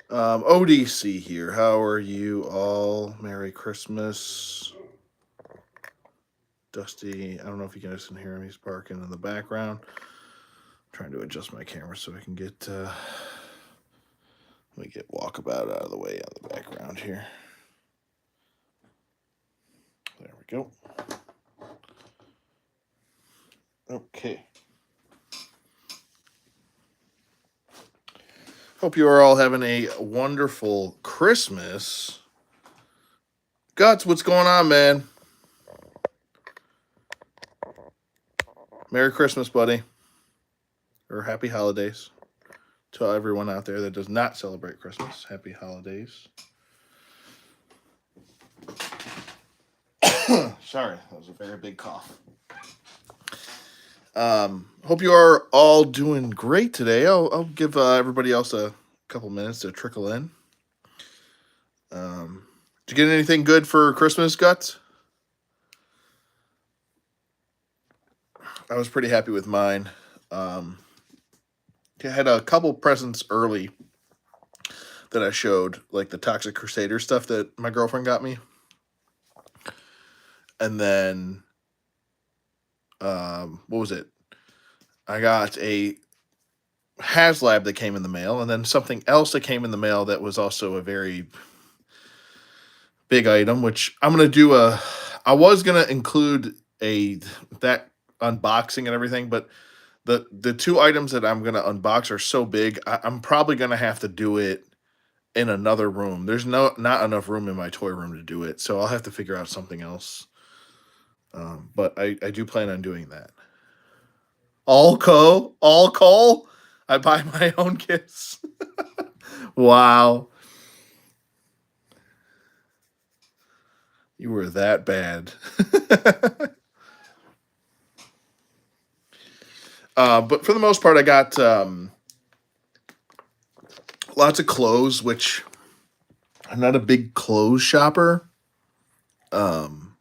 ODC here. How are you all? Merry Christmas. Dusty, I don't know if you guys can hear him. He's barking in the background. I'm trying to adjust my camera so I can get let me get walkabout out of the way on the background here. There we go. Okay. Hope you are all having a wonderful Christmas. Guts, what's going on, man? Merry Christmas, buddy. Or happy holidays to everyone out there that does not celebrate Christmas. Happy holidays. Sorry, that was a very big cough. Hope you are all doing great today. I'll give everybody else a couple minutes to trickle in. Did you get anything good for Christmas, Guts? I was pretty happy with mine. Um, I had a couple presents early that I showed, like the Toxic Crusader stuff that my girlfriend got me, and then what was it? I got a HasLab that came in the mail, and then something else that came in the mail that was also a very big item. Which I'm gonna do a. I was gonna include a that unboxing and everything, but the two items that I'm gonna unbox are so big. I'm probably gonna have to do it in another room. There's not enough room in my toy room to do it, so I'll have to figure out something else. But I do plan on doing that. All coal. I buy my own gifts. Wow, you were that bad. But for the most part, I got lots of clothes, which I'm not a big clothes shopper. Um,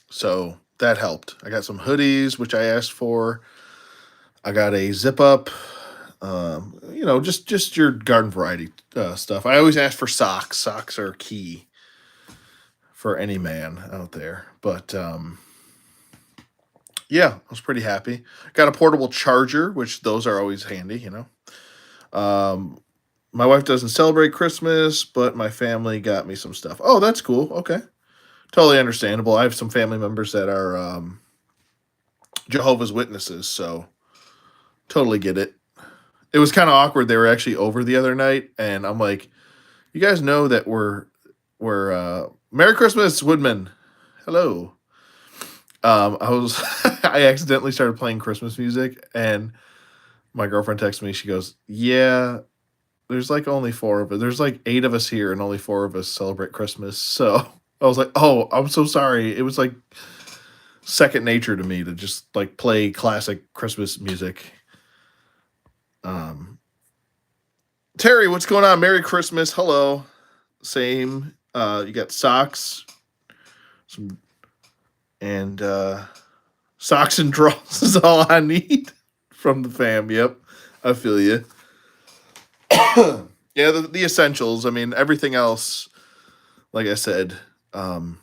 so that helped. I got some hoodies, which I asked for. I got a zip up. Just your garden variety stuff. I always ask for socks. Socks are key for any man out there. But yeah, I was pretty happy. Got a portable charger, which those are always handy. Um, my wife doesn't celebrate Christmas, but my family got me some stuff. Oh, that's cool. Okay. Totally understandable. I have some family members that are Jehovah's Witnesses, so totally get it. It was kind of awkward. They were actually over the other night, and I'm like, "You guys know that we're Merry Christmas, Woodman. Hello." I was I accidentally started playing Christmas music, and my girlfriend texted me. She goes, "Yeah, there's like only four of us. There's like eight of us here, and only four of us celebrate Christmas." So I was like, "Oh, I'm so sorry." It was like second nature to me to just like play classic Christmas music. Um, Terry, what's going on? Merry Christmas. Hello. Same. You got socks, some and socks and drawers is all I need from the fam. Yep, I feel you. Yeah, the essentials. I mean, everything else. Like I said, um,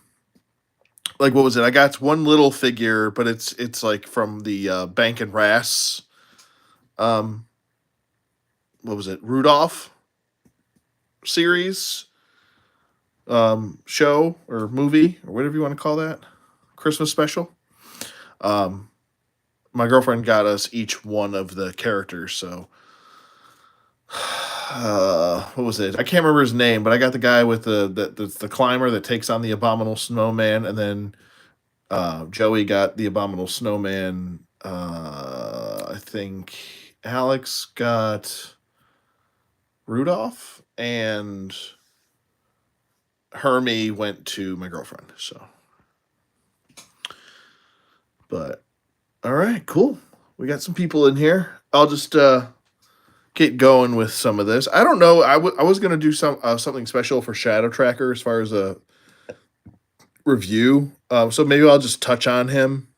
like what was it? I got one little figure, but it's like from the Bank and Rass. Um, what was it? Rudolph series show or movie or whatever you want to call that. Christmas special. Um, my girlfriend got us each one of the characters, so what was it? I can't remember his name, but I got the guy with the climber that takes on the abominable snowman, and then Joey got the abominable snowman. I think Alex got Rudolph, and Hermie went to my girlfriend. So, but all right, cool. We got some people in here. I'll just get going with some of this. I don't know. I was gonna do something special for Shadow Tracker as far as a review. So maybe I'll just touch on him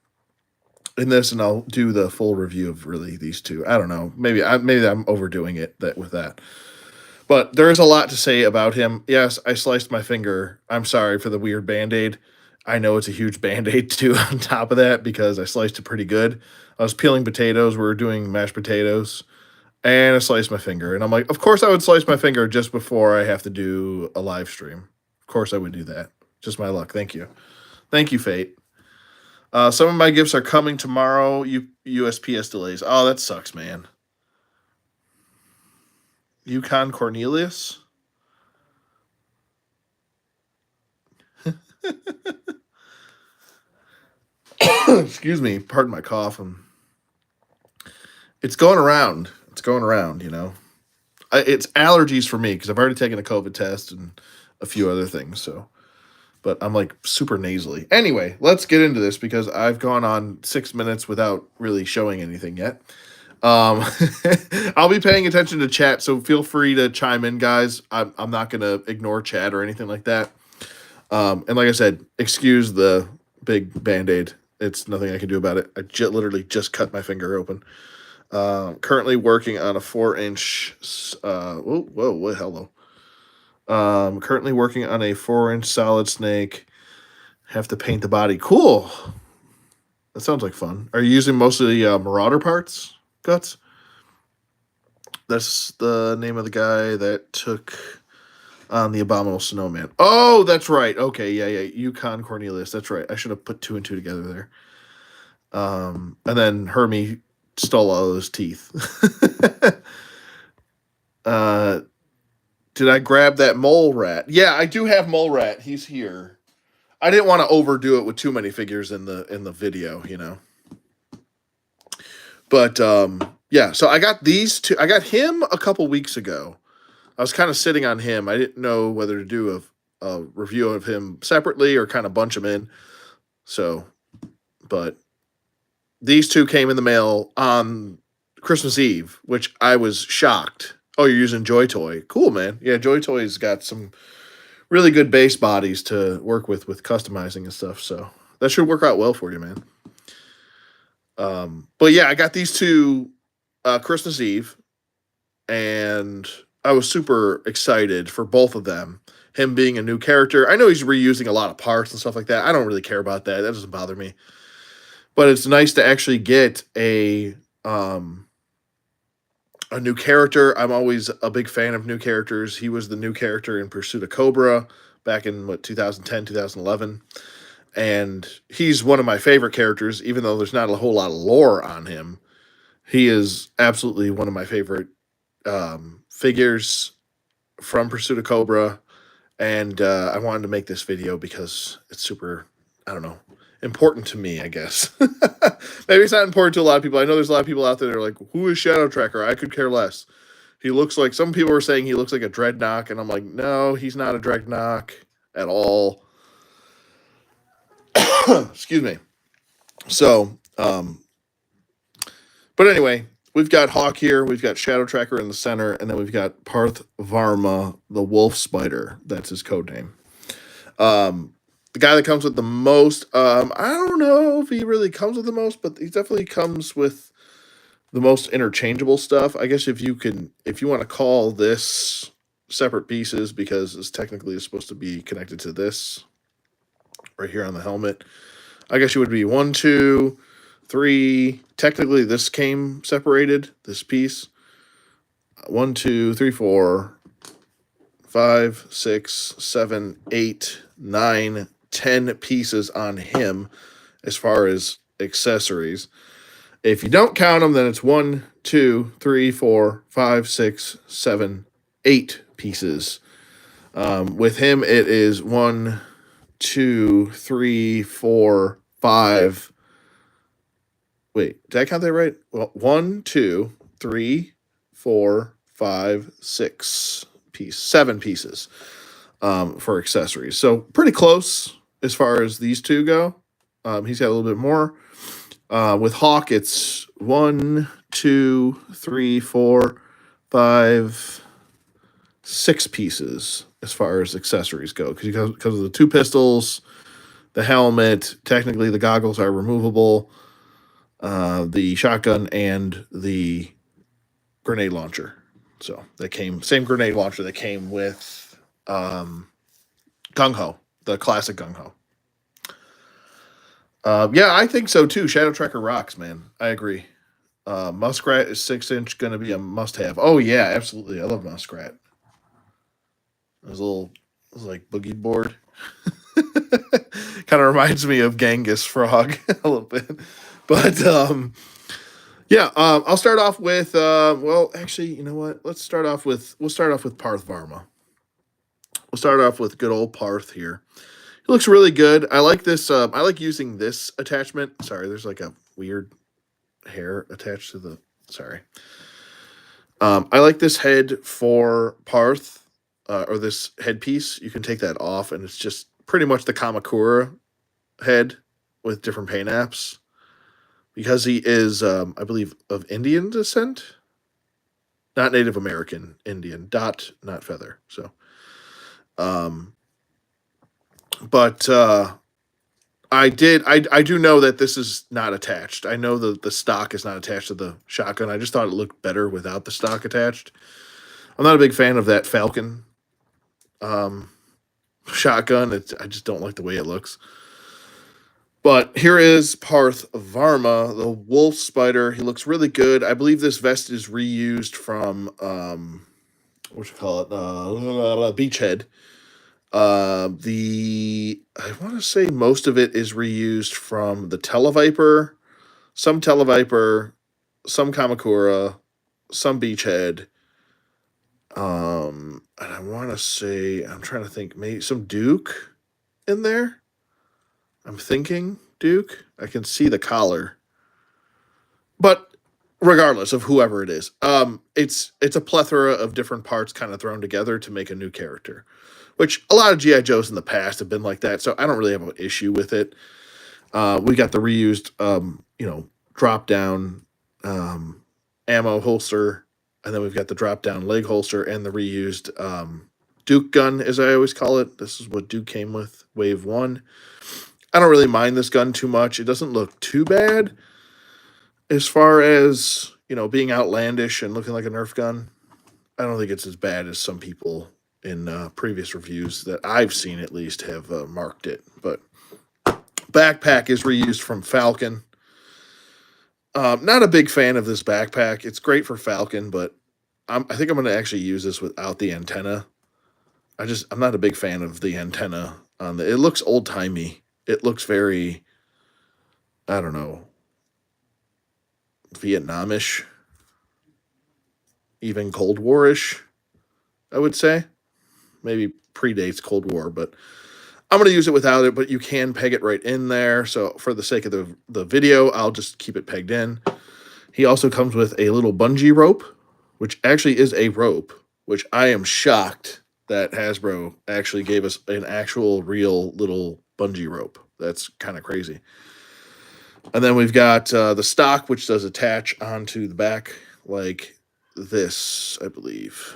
in this, and I'll do the full review of really these two. I don't know. Maybe I'm overdoing it with that. But there is a lot to say about him. Yes, I sliced my finger. I'm sorry for the weird band-aid. I know it's a huge band-aid too on top of that because I sliced it pretty good. I was peeling potatoes. We were doing mashed potatoes, and I sliced my finger. And I'm like, of course I would slice my finger just before I have to do a live stream. Of course I would do that. Just my luck. Thank you. Thank you, Fate. Some of my gifts are coming tomorrow. USPS delays. Oh, that sucks, man. Yukon Cornelius. Excuse me. Pardon my cough. It's going around. It's going around. It's allergies for me because I've already taken a COVID test and a few other things. So, but I'm like super nasally. Anyway, let's get into this because I've gone on 6 minutes without really showing anything yet. I'll be paying attention to chat, so feel free to chime in, guys. I'm not gonna ignore chat or anything like that. And like I said, excuse the big band-aid. It's nothing I can do about it. I literally just cut my finger open. Currently working on a 4-inch. Hello. Currently working on a 4-inch solid snake. Have to paint the body. Cool. That sounds like fun. Are you using most of the Marauder parts, Guts? That's the name of the guy that took on the Abominable Snowman. Oh, that's right. Okay, yeah. Yukon Cornelius. That's right. I should have put 2 and 2 together there. And then Hermie stole all those teeth. Did I grab that mole rat? Yeah, I do have mole rat. He's here. I didn't want to overdo it with too many figures in the video, But yeah, so I got these two. I got him a couple weeks ago. I was kind of sitting on him. I didn't know whether to do a review of him separately or kind of bunch them in. So, but these two came in the mail on Christmas Eve, which I was shocked. Oh, you're using Joy Toy. Cool, man. Yeah, Joy Toy's got some really good base bodies to work with customizing and stuff. So that should work out well for you, man. But yeah, I got these two Christmas Eve, and I was super excited for both of them. Him being a new character. I know he's reusing a lot of parts and stuff like that. I don't really care about that. That doesn't bother me. But it's nice to actually get a new character. I'm always a big fan of new characters. He was the new character in Pursuit of Cobra back in 2010, 2011. And he's one of my favorite characters, even though there's not a whole lot of lore on him. He is absolutely one of my favorite figures from Pursuit of Cobra. And I wanted to make this video because it's super, I don't know, important to me, I guess. Maybe it's not important to a lot of people. I know there's a lot of people out there that are like, who is Shadow Tracker? I could care less. He looks like, some people were saying he looks like a Dreadnought, and I'm like, no, he's not a Dreadnought at all. Excuse me. So, but anyway, we've got Hawk here, we've got Shadow Tracker in the center, and then we've got Parth Varma, the Wolf Spider. That's his code name. The guy that comes with the most, I don't know if he really comes with the most, but he definitely comes with the most interchangeable stuff. I guess if you want to call this separate pieces, because it's technically supposed to be connected to this right here on the helmet. I guess you would be 1, 2, 3. Technically, this came separated, this piece. 1, 2, 3, 4, 5, 6, 7, 8, 9, 10 pieces on him as far as accessories. If you don't count them, then it's 1, 2, 3, 4, 5, 6, 7, 8 pieces. With him, it is 1, 2, 3, 4, 5. Wait, did I count that right? Well, 1, 2, 3, 4, 5, 6 pieces, 7 pieces for accessories. So pretty close as far as these two go. He's got a little bit more. With Hawk, it's 1, 2, 3, 4, 5, 6 pieces as far as accessories go, because of the 2 pistols, the helmet. Technically, the goggles are removable. the shotgun and the grenade launcher. So that came same grenade launcher that came with Gung Ho, the classic Gung Ho. Yeah, I think so too. Shadow Tracker rocks, man. I agree. Muskrat is 6 inch, going to be a must have. Oh yeah, absolutely. I love Muskrat. There's a little, it was like boogie board. Kind of reminds me of Genghis Frog a little bit, but yeah. I'll start off with. Well, actually, you know what? We'll start off with Parth Varma. We'll start off with good old Parth here. It looks really good. I like this. I like using this attachment. Sorry, there's like a weird hair attached to the. Sorry. I like this head for Parth, or this headpiece. You can take that off, and it's just pretty much the Kamakura head with different paint apps. Because he is, I believe, of Indian descent, not Native American Indian. Dot, not feather. So, um, but I do know that this is not attached. I know that the stock is not attached to the shotgun. I just thought it looked better without the stock attached. I'm not a big fan of that Falcon um, shotgun. I just don't like the way it looks. But here is Parth Varma, the wolf spider. He looks really good. I believe this vest is reused from what you call it, Beachhead. The I want to say most of it is reused from the Televiper, some Televiper, some Kamakura, some Beachhead. And I want to say I'm trying to think maybe some Duke in there. I'm thinking Duke. I can see the collar, but regardless of whoever it is, it's a plethora of different parts kind of thrown together to make a new character, which a lot of GI Joes in the past have been like that. So I don't really have an issue with it. We got the reused, drop down ammo holster, and then we've got the drop down leg holster and the reused Duke gun, as I always call it. This is what Duke came with, Wave One. I don't really mind this gun too much. It doesn't look too bad as far as being outlandish and looking like a Nerf gun. I don't think it's as bad as some people in previous reviews that I've seen at least have marked it. But backpack is reused from Falcon. Not a big fan of this backpack. It's great for Falcon, but I think I'm going to actually use this without the antenna. I'm not a big fan of the antenna on the. It looks old timey. It looks very, I don't know, Vietnamish, even Cold War-ish, I would say. Maybe predates Cold War, but I'm going to use it without it, but you can peg it right in there. So for the sake of the video, I'll just keep it pegged in. He also comes with a little bungee rope, which actually is a rope, which I am shocked that Hasbro actually gave us an actual real little bungee rope. That's kind of crazy. And then we've got the stock, which does attach onto the back like this, I believe.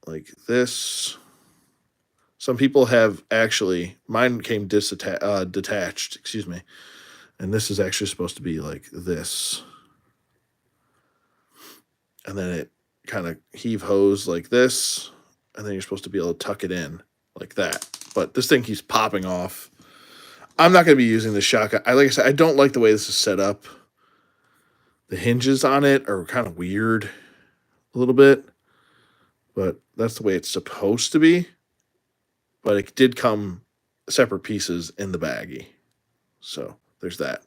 Like this. Some people have actually, mine came detached, excuse me. And this is actually supposed to be like this. And then it kind of heave hose like this. And then you're supposed to be able to tuck it in like that. But this thing keeps popping off. I'm not going to be using the shotgun. Like I said, I don't like the way this is set up. The hinges on it are kind of weird a little bit. But that's the way it's supposed to be. But it did come separate pieces in the baggie. So there's that.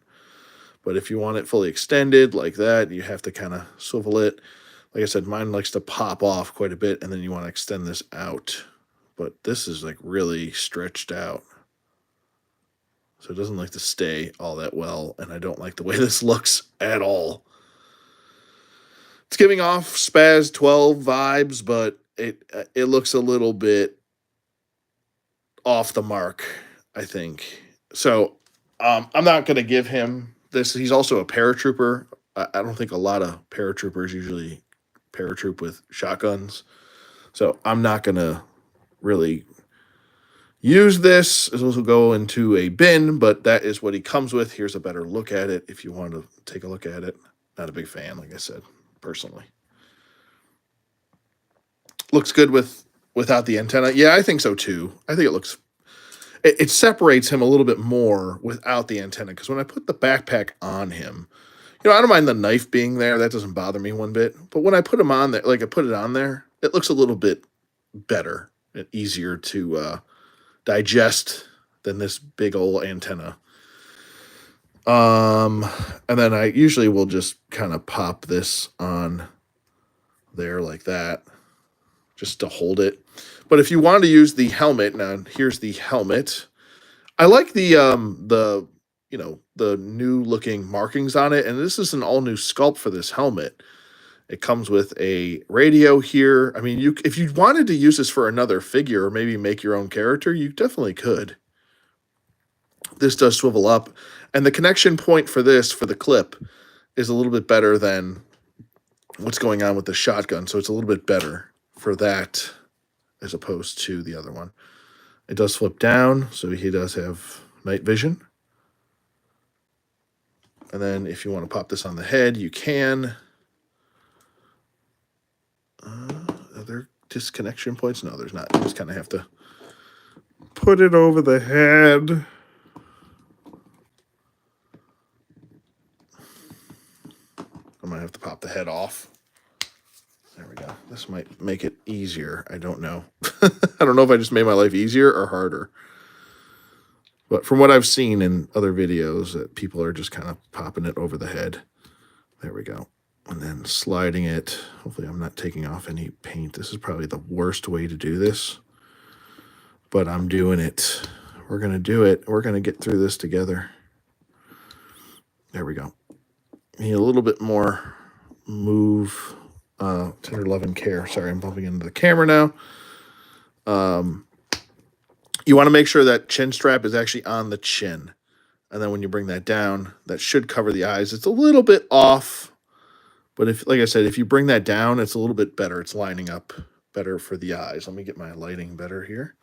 But if you want it fully extended like that, you have to kind of swivel it. Like I said, mine likes to pop off quite a bit, and then you want to extend this out. But this is like really stretched out. So it doesn't like to stay all that well, and I don't like the way this looks at all. It's giving off Spaz 12 vibes, but it looks a little bit off the mark, I think. So I'm not going to give him this. He's also a paratrooper. I don't think a lot of paratroopers usually paratroop with shotguns. So I'm not going to really use this. This will go into a bin, but that is what he comes with. Here's a better look at it if you want to take a look at it. Not a big fan, like I said, personally. Looks good without the antenna. Yeah, I think so too. I think it separates him a little bit more without the antenna, because when I put the backpack on him, I don't mind the knife being there. That doesn't bother me one bit. But when I put him on there, like I put it on there, it looks a little bit better and easier to digest than this big old antenna. And then I usually will just kind of pop this on there like that, just to hold it. But if you want to use the helmet, now here's the helmet. I like the new looking markings on it, and this is an all new sculpt for this helmet. It comes with a radio here. I mean, if you wanted to use this for another figure or maybe make your own character, you definitely could. This does swivel up, and the connection point for this, for the clip, is a little bit better than what's going on with the shotgun. So it's a little bit better for that as opposed to the other one. It does flip down, so he does have night vision. And then if you want to pop this on the head, you can. Are there disconnection points? No, there's not. You just kind of have to put it over the head. I might have to pop the head off. There we go. This might make it easier. I don't know. I don't know if I just made my life easier or harder. But from what I've seen in other videos, that people are just kind of popping it over the head. There we go. And then sliding it. Hopefully I'm not taking off any paint. This is probably the worst way to do this. But I'm doing it. We're going to do it. We're going to get through this together. There we go. Need a little bit more move, tender love and care. Sorry, I'm bumping into the camera now. You want to make sure that chin strap is actually on the chin. And then when you bring that down, that should cover the eyes. It's a little bit off. But if, like I said, if you bring that down, it's a little bit better. It's lining up better for the eyes. Let me get my lighting better here.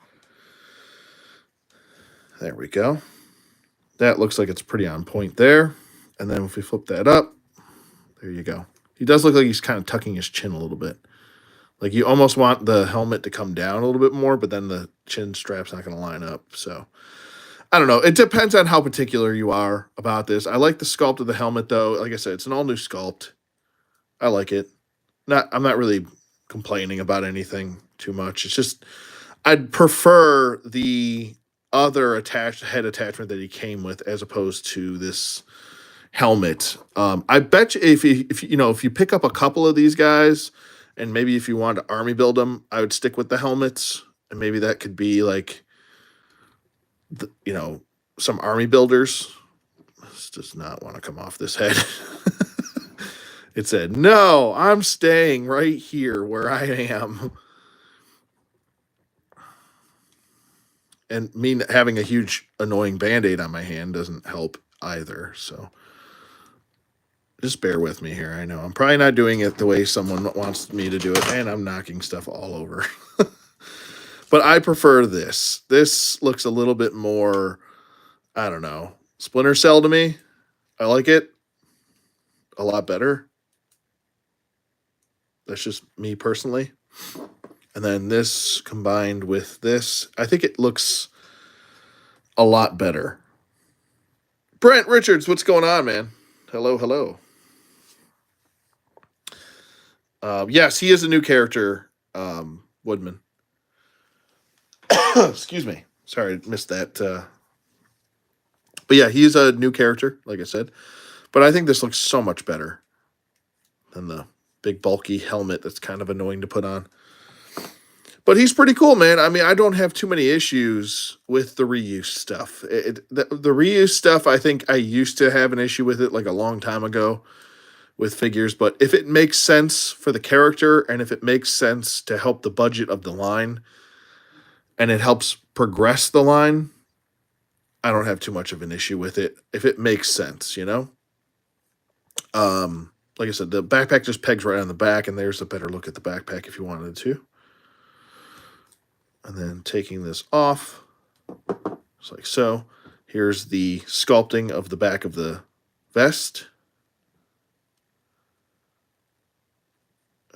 There we go. That looks like it's pretty on point there. And then if we flip that up, there you go. He does look like he's kind of tucking his chin a little bit. Like you almost want the helmet to come down a little bit more, but then the chin strap's not going to line up. So I don't know. It depends on how particular you are about this. I like the sculpt of the helmet, though. Like I said, it's an all new sculpt. I like it. I'm not really complaining about anything too much. It's just I'd prefer the other head attachment that he came with as opposed to this helmet. I bet you if you pick up a couple of these guys, and maybe if you wanted to army build them, I would stick with the helmets, and maybe that could be like some army builders. This does not want to come off this head. It said, no, I'm staying right here where I am. And me having a huge annoying Band-Aid on my hand doesn't help either. So just bear with me here. I know I'm probably not doing it the way someone wants me to do it, and I'm knocking stuff all over. But I prefer this. This looks a little bit more, I don't know, Splinter Cell to me. I like it a lot better. That's just me personally. And then this combined with this, I think it looks a lot better. Brent Richards, what's going on, man? Hello, hello. Yes, he is a new character, Woodman. Excuse me. Sorry, I missed that. But yeah, he's a new character, like I said. But I think this looks so much better than the big bulky helmet that's kind of annoying to put on. But he's pretty cool, man. I mean, I don't have too many issues with the reuse stuff. The reuse stuff, I think I used to have an issue with it like a long time ago with figures. But if it makes sense for the character and if it makes sense to help the budget of the line and it helps progress the line, I don't have too much of an issue with it if it makes sense, Like I said, the backpack just pegs right on the back, and there's a better look at the backpack if you wanted to. And then taking this off, Just like so. Here's the sculpting of the back of the vest.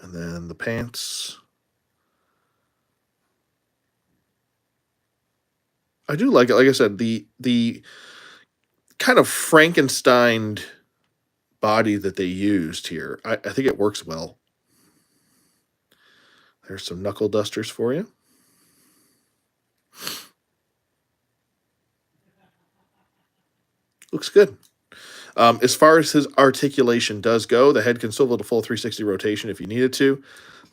And then the pants. I do like it. Like I said, the kind of Frankenstein body that they used here, I think it works well. There's some knuckle dusters for you. Looks good. As far as his articulation does go, the head can swivel to full 360 rotation if you needed to.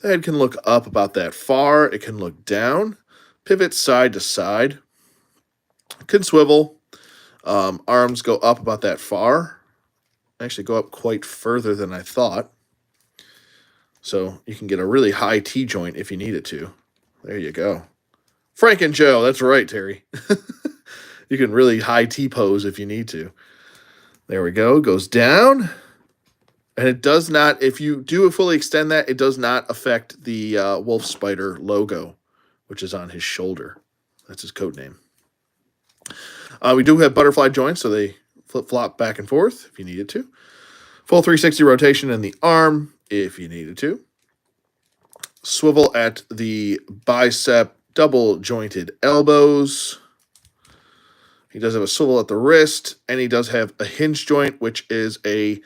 The head can look up about that far. It can look down, pivot side to side. It can swivel. Arms go up about that far. Actually, go up quite further than I thought. So you can get a really high T joint if you needed to. There you go. Frank and Joe, that's right, Terry. You can really high T pose if you need to. There we go. Goes down. And it does not, if you do fully extend that, it does not affect the wolf spider logo, which is on his shoulder. That's his code name. We do have butterfly joints, so they flip-flop back and forth if you needed to. Full 360 rotation in the arm if you needed to. Swivel at the bicep, double jointed elbows. He does have a swivel at the wrist, and he does have a hinge joint, which is a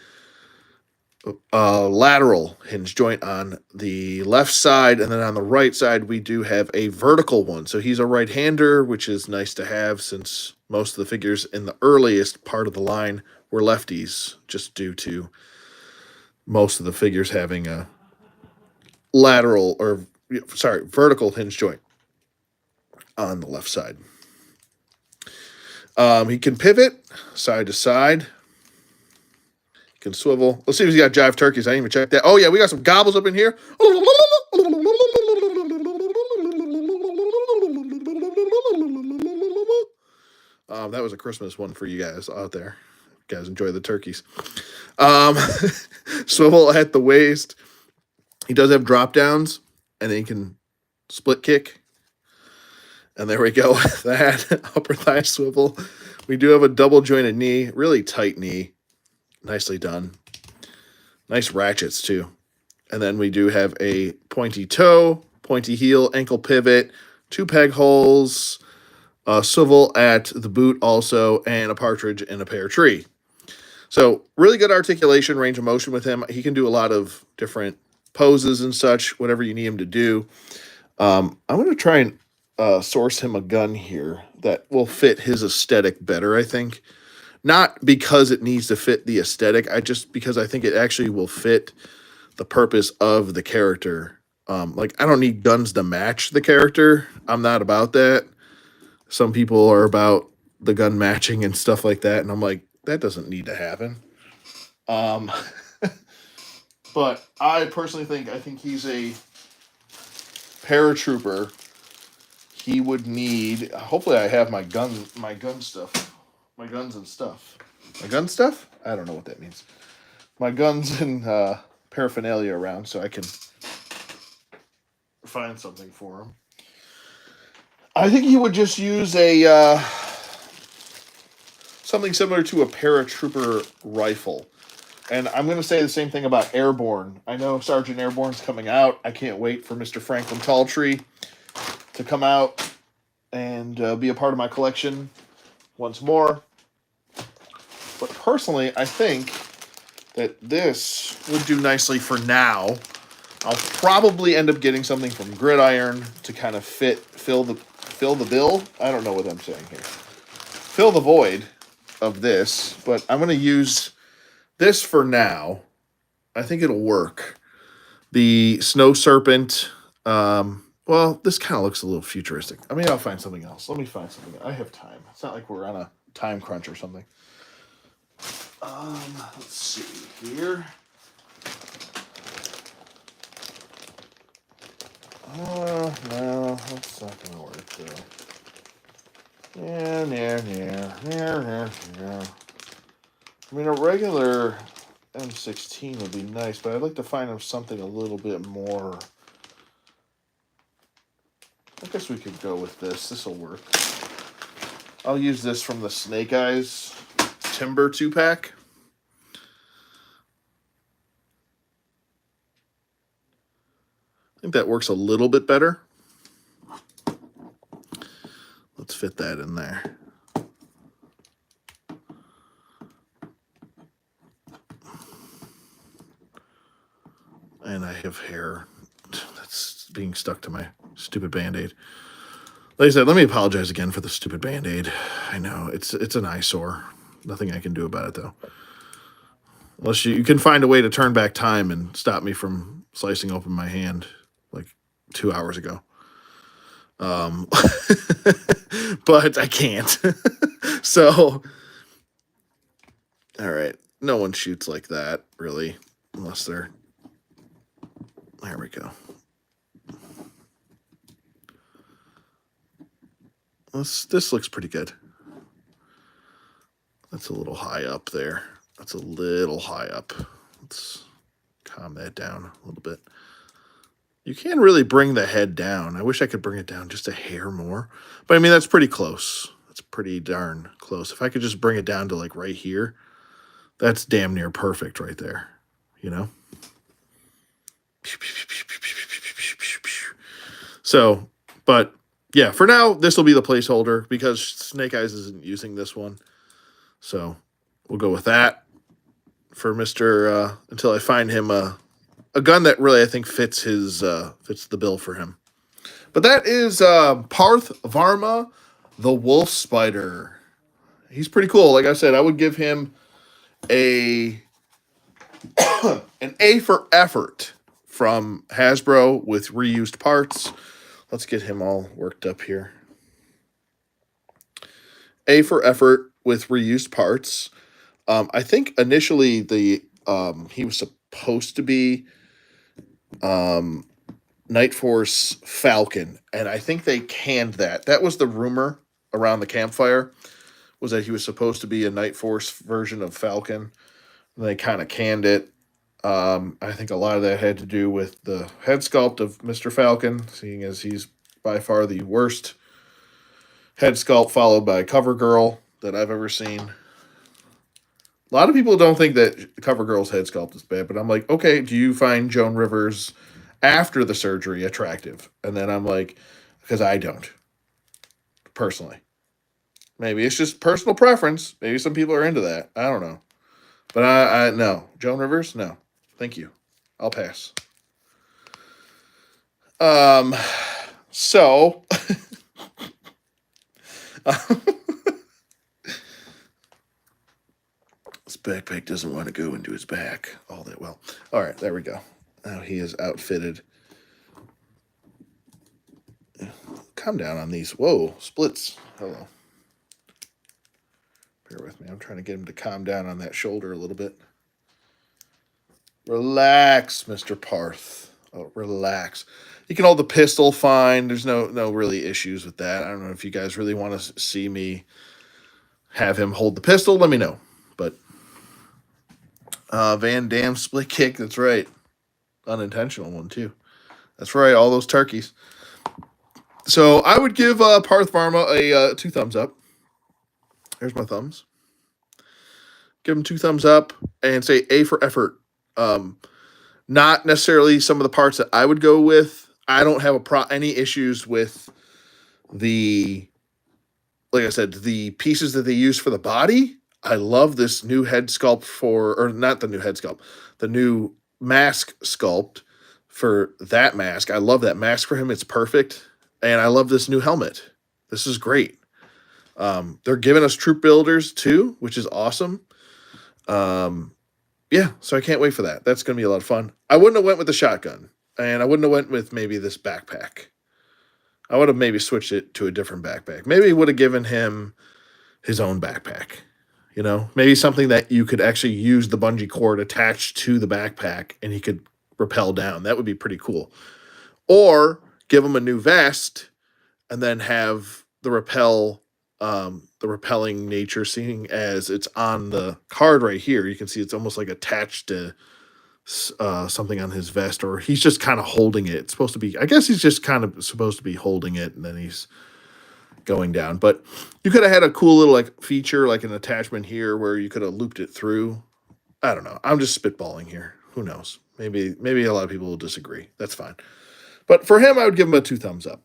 lateral hinge joint on the left side, and then on the right side we do have a vertical one. So he's a right-hander, which is nice to have since most of the figures in the earliest part of the line were lefties, just due to most of the figures having a vertical hinge joint on the left side. He can pivot side to side. Can swivel. Let's see if he's got jive turkeys. I didn't even check that. Oh, yeah, we got some gobbles up in here. That was a Christmas one for you guys out there. You guys enjoy the turkeys. Swivel at the waist. He does have drop downs, and then he can split kick. And there we go with that. Upper thigh swivel. We do have a double jointed knee, really tight knee. Nicely done. Nice ratchets, too. And then we do have a pointy toe, pointy heel, ankle pivot, 2 peg holes, a swivel at the boot also, and a partridge in a pear tree. So really good articulation, range of motion with him. He can do a lot of different poses and such, whatever you need him to do. I'm going to try and source him a gun here that will fit his aesthetic better, I think. Not because it needs to fit the aesthetic, because I think it actually will fit the purpose of the character. I don't need guns to match the character. I'm not about that. Some people are about the gun matching and stuff like that, and I'm like, that doesn't need to happen. But I personally think he's a paratrooper. He would need. Hopefully, I have my gun stuff. My guns and stuff. My gun stuff? I don't know what that means. My guns and paraphernalia around so I can find something for him. I think he would just use a something similar to a paratrooper rifle. And I'm going to say the same thing about Airborne. I know Sergeant Airborne's coming out. I can't wait for Mr. Franklin Talltree to come out and be a part of my collection once more. But personally, I think that this would do nicely for now. I'll probably end up getting something from Gridiron to kind of fill the bill. I don't know what I'm saying here. Fill the void of this, but I'm going to use this for now. I think it'll work. The Snow Serpent. Well, this kind of looks a little futuristic. I mean, I'll find something else. Let me find something. I have time. It's not like we're on a time crunch or something. Let's see here. No, that's not gonna work though. Yeah. I mean, a regular M16 would be nice, but I'd like to find him something a little bit more. I guess we could go with this. This will work. I'll use this from the Snake Eyes Timber 2-pack. I think that works a little bit better. Let's fit that in there. And I have hair that's being stuck to my stupid Band-Aid. Like I said, let me apologize again for the stupid Band-Aid. I know, it's an eyesore. Nothing I can do about it, though. Unless you can find a way to turn back time and stop me from slicing open my hand like 2 hours ago. But I can't. So, all right. No one shoots like that, really, unless they're... There we go. This looks pretty good. That's a little high up there. That's a little high up. Let's calm that down a little bit. You can really bring the head down. I wish I could bring it down just a hair more. But I mean, that's pretty close. That's pretty darn close. If I could just bring it down to like right here, that's damn near perfect right there. You know? So, but yeah, for now, this will be the placeholder because Snake Eyes isn't using this one. So we'll go with that for Mr. Until I find him a gun that really I think fits the bill for him. But that is Parth Varma, the Wolf Spider. He's pretty cool. Like I said, I would give him an A for effort from Hasbro with reused parts. Let's get him all worked up here. A for effort with reused parts. I think initially he was supposed to be Night Force Falcon, and I think they canned that. That was the rumor around the campfire, was that he was supposed to be a Night Force version of Falcon. And they kind of canned it. I think a lot of that had to do with the head sculpt of Mr. Falcon, seeing as he's by far the worst head sculpt, followed by CoverGirl, that I've ever seen. A lot of people don't think that CoverGirl's head sculpt is bad, but I'm like, okay, do you find Joan Rivers after the surgery attractive? And then I'm like, because I don't, personally. Maybe it's just personal preference. Maybe some people are into that. I don't know. But I no. Joan Rivers? No. Thank you. I'll pass. So this backpack doesn't want to go into his back all that well. All right, there we go. Now he is outfitted. Calm down on these. Whoa, splits. Hello. Bear with me. I'm trying to get him to calm down on that shoulder a little bit. Relax, Mr. Parth. Oh, relax. You can hold the pistol fine. There's no really issues with that. I don't know if you guys really want to see me have him hold the pistol. Let me know. But Van Damme split kick. That's right. Unintentional one, too. That's right. All those turkeys. So I would give Parth Varma a 2 thumbs up. There's my thumbs. Give him 2 thumbs up and say A for effort. Not necessarily some of the parts that I would go with. I don't have any issues with like I said, the pieces that they use for the body. I love this new head sculpt or not the new head sculpt, the new mask sculpt for that mask. I love that mask for him. It's perfect. And I love this new helmet. This is great. They're giving us troop builders too, which is awesome. Yeah, so I can't wait for that. That's going to be a lot of fun. I wouldn't have went with the shotgun, and I wouldn't have went with maybe this backpack. I would have maybe switched it to a different backpack. Maybe would have given him his own backpack. You know, maybe something that you could actually use the bungee cord attached to the backpack, and he could rappel down. That would be pretty cool. Or give him a new vest, and then have the repelling nature, seeing as it's on the card right here. You can see it's almost like attached to something on his vest, or he's just kind of holding it. It's supposed to be, I guess he's just kind of supposed to be holding it, and then he's going down. But you could have had a cool little like feature, like an attachment here where you could have looped it through. I don't know. I'm just spitballing here. Who knows? Maybe a lot of people will disagree. That's fine. But for him, I would give him a 2 thumbs up.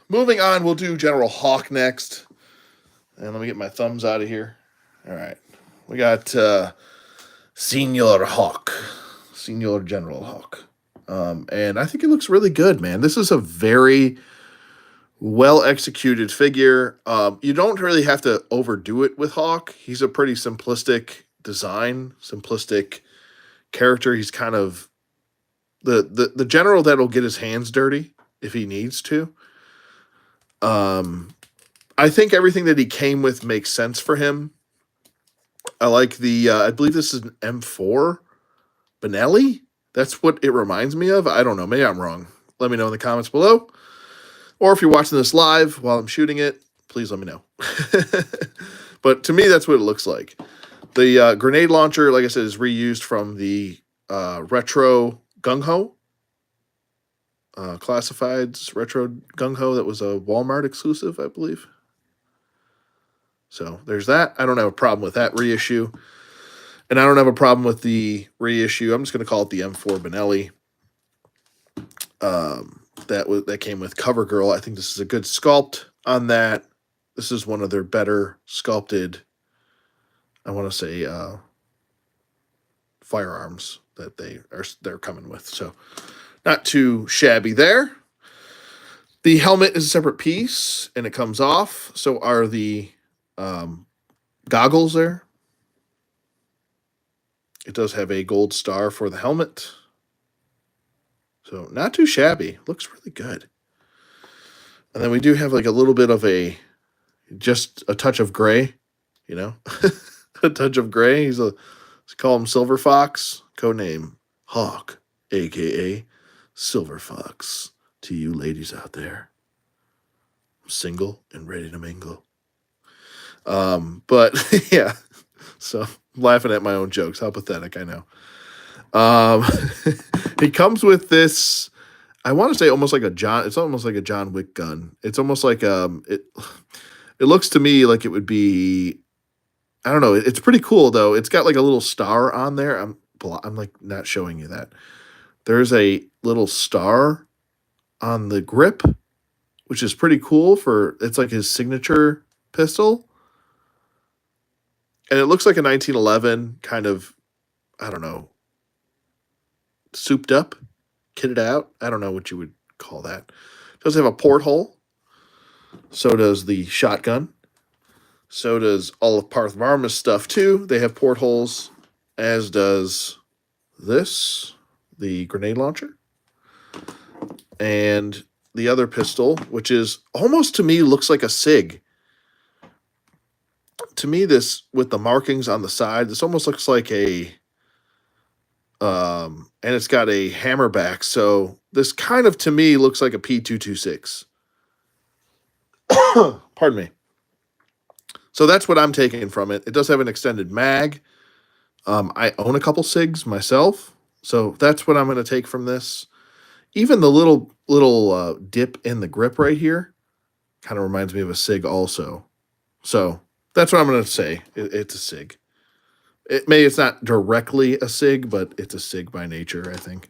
Moving on, we'll do General Hawk next. And let me get my thumbs out of here. All right. We got Senior Hawk. Senior General Hawk. And I think it looks really good, man. This is a very well executed figure. You don't really have to overdo it with Hawk. He's a pretty simplistic design, simplistic character. He's kind of the general that'll get his hands dirty if he needs to. I think everything that he came with makes sense for him. I like I believe this is an M4 Benelli. That's what it reminds me of. I don't know. Maybe I'm wrong. Let me know in the comments below. Or if you're watching this live while I'm shooting it, please let me know. But to me, that's what it looks like. The grenade launcher, like I said, is reused from the retro Gung Ho. Classifieds retro Gung Ho that was a Walmart exclusive, I believe. So there's that. I don't have a problem with that reissue. And I don't have a problem with the reissue. I'm just going to call it the M4 Benelli. That came with CoverGirl. I think this is a good sculpt on that. This is one of their better sculpted, I want to say, firearms that they're coming with. So not too shabby there. The helmet is a separate piece and it comes off. So are the goggles there. It does have a gold star for the helmet. So not too shabby. Looks really good. And then we do have like a little bit of just a touch of gray, you know, a touch of gray. Let's call him Silver Fox, codename Hawk, aka Silver Fox. To you ladies out there, I'm single and ready to mingle. But yeah, so I'm laughing at my own jokes. How pathetic, I know. It comes with this. I want to say almost like it's almost like a John Wick gun. It's almost like it looks to me like it would be, I don't know. It's pretty cool though. It's got like a little star on there. I'm like not showing you that. There's a little star on the grip, which is pretty cool it's like his signature pistol. And it looks like a 1911 kind of, I don't know, souped up, kitted out. I don't know what you would call that. It does have a porthole. So does the shotgun. So does all of Parth Varma's stuff too. They have portholes, as does this, the grenade launcher. And the other pistol, which is almost to me looks like a SIG. To me, this with the markings on the side, this almost looks like and it's got a hammerback. So this kind of to me looks like a P226. Pardon me. So that's what I'm taking from it. It does have an extended mag. I own a couple SIGs myself, so that's what I'm going to take from this. Even the little dip in the grip right here kind of reminds me of a SIG also. So that's what I'm going to say. It's a SIG. It's not directly a SIG, but it's a SIG by nature, I think.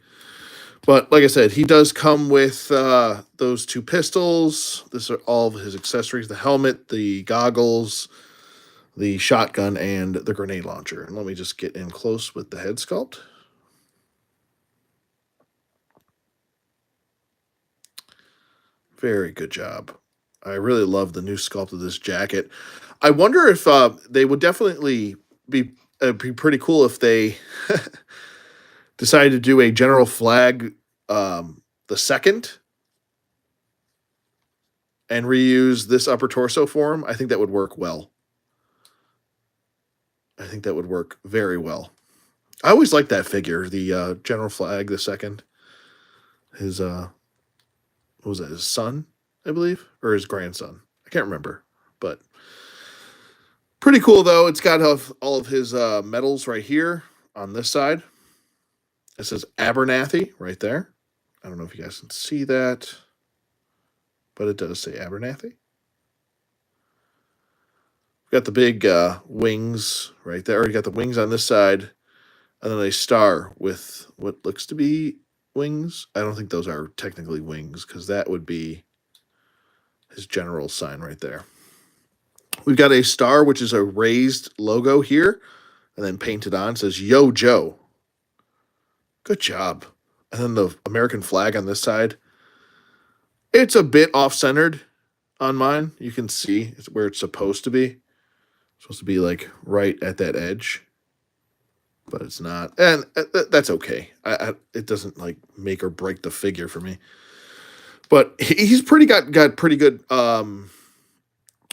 But like I said, he does come with those 2 pistols. These are all of his accessories: the helmet, the goggles, the shotgun, and the grenade launcher. And let me just get in close with the head sculpt. Very good job. I really love the new sculpt of this jacket. I wonder if they would definitely be pretty cool if they decided to do a General Flag the second and reuse this upper torso for him. I think that would work well. I think that would work very well. I always liked that figure, the General Flag the second. His what was that? His son, I believe, or his grandson. I can't remember, but pretty cool though. It's got all of his medals right here on this side. It says Abernathy right there. I don't know if you guys can see that. but it does say Abernathy. We've got the big wings right there. You got the wings on this side, and then a star with what looks to be wings. I don't think those are technically wings because that would be his general sign right there. We've got a star, which is a raised logo here, and then painted on. It says Yo Joe. Good job. And then the American flag on this side. It's a bit off centered on mine. You can see it's where it's supposed to be. It's supposed to be like right at that edge, but it's not. And that's okay. It doesn't like make or break the figure for me. But he's got pretty good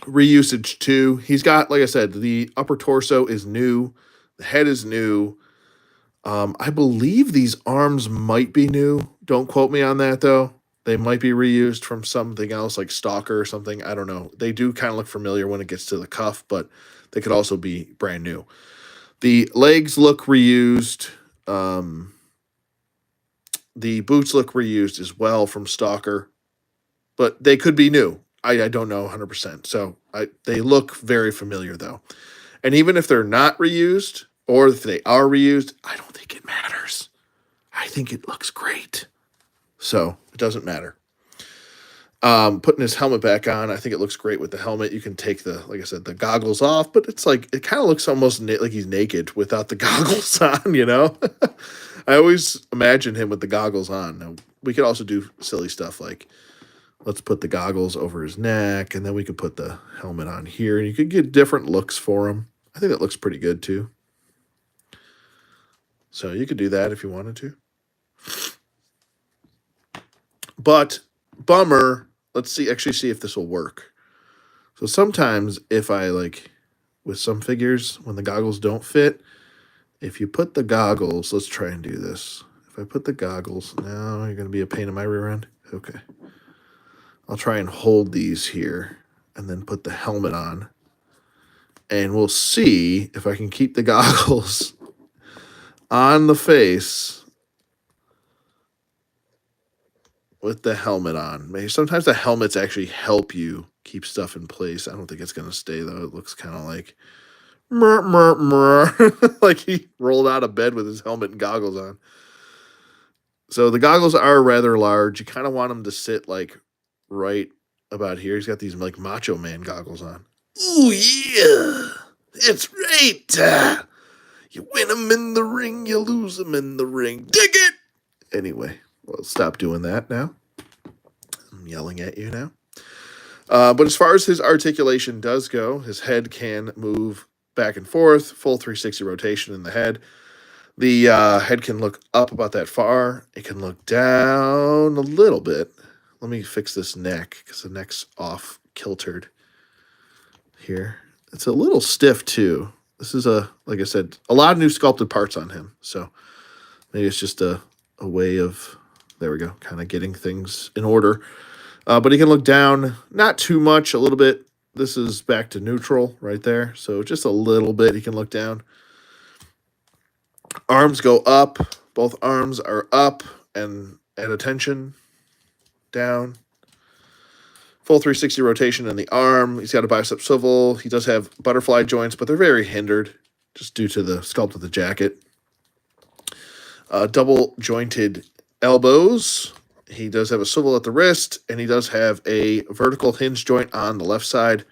reusage too. He's got, like I said, the upper torso is new, the head is new. I believe these arms might be new. Don't quote me on that though. They might be reused from something else like Stalker or something. I don't know. They do kind of look familiar when it gets to the cuff, but they could also be brand new. The legs look reused. The boots look reused as well from Stalker, but they could be new. I don't know 100%. So they look very familiar though. And even if they're not reused or if they are reused, I don't think it matters. I think it looks great. So it doesn't matter. Putting his helmet back on, I think it looks great with the helmet. You can take like I said, the goggles off, but it's like, it kind of looks almost like he's naked without the goggles on, you know? I always imagine him with the goggles on. Now, we could also do silly stuff like, let's put the goggles over his neck, and then we could put the helmet on here, and you could get different looks for him. I think that looks pretty good too. So you could do that if you wanted to. But bummer. Let's see if this will work. So sometimes if I with some figures, when the goggles don't fit, if you put the goggles, let's try and do this. If I put the goggles, now you're going to be a pain in my rear end. Okay. I'll try and hold these here and then put the helmet on. And we'll see if I can keep the goggles on the face with the helmet on. Maybe sometimes the helmets actually help you keep stuff in place. I don't think it's going to stay, though. It looks kind of like like he rolled out of bed with his helmet and goggles on. So the goggles are rather large. You kind of want them to sit like right about here. He's got these like Macho Man goggles on. Ooh, yeah. That's right. You win them in the ring, you lose them in the ring. Dig it! Anyway, well, stop doing that now. I'm yelling at you now. But as far as his articulation does go, his head can move back and forth, full 360 rotation in the head. The head can look up about that far. It can look down a little bit. Let me fix this neck because the neck's off kiltered here. It's a little stiff too. This is like I said, a lot of new sculpted parts on him. So maybe it's just a way of, there we go, kind of getting things in order. But he can look down, not too much, a little bit. This is back to neutral right there. So just a little bit he can look down. Arms go up. Both arms are up and at attention. Down. Full 360 rotation in the arm. He's got a bicep swivel. He does have butterfly joints, but they're very hindered just due to the sculpt of the jacket. Double jointed elbows. He does have a swivel at the wrist, and he does have a vertical hinge joint on the left side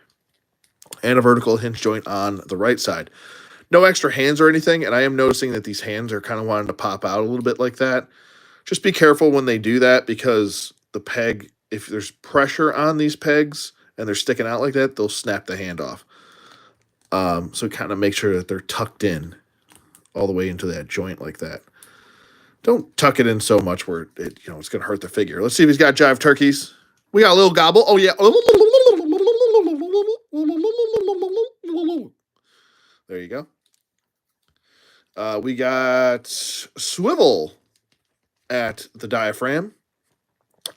and a vertical hinge joint on the right side. No extra hands or anything, and I am noticing that these hands are kind of wanting to pop out a little bit like that. Just be careful when they do that because the peg, if there's pressure on these pegs and they're sticking out like that, they'll snap the hand off. So kind of make sure that they're tucked in all the way into that joint like that. Don't tuck it in so much where it's going to hurt the figure. Let's see if he's got jive turkeys. We got a little gobble. Oh, yeah. There you go. We got swivel at the diaphragm.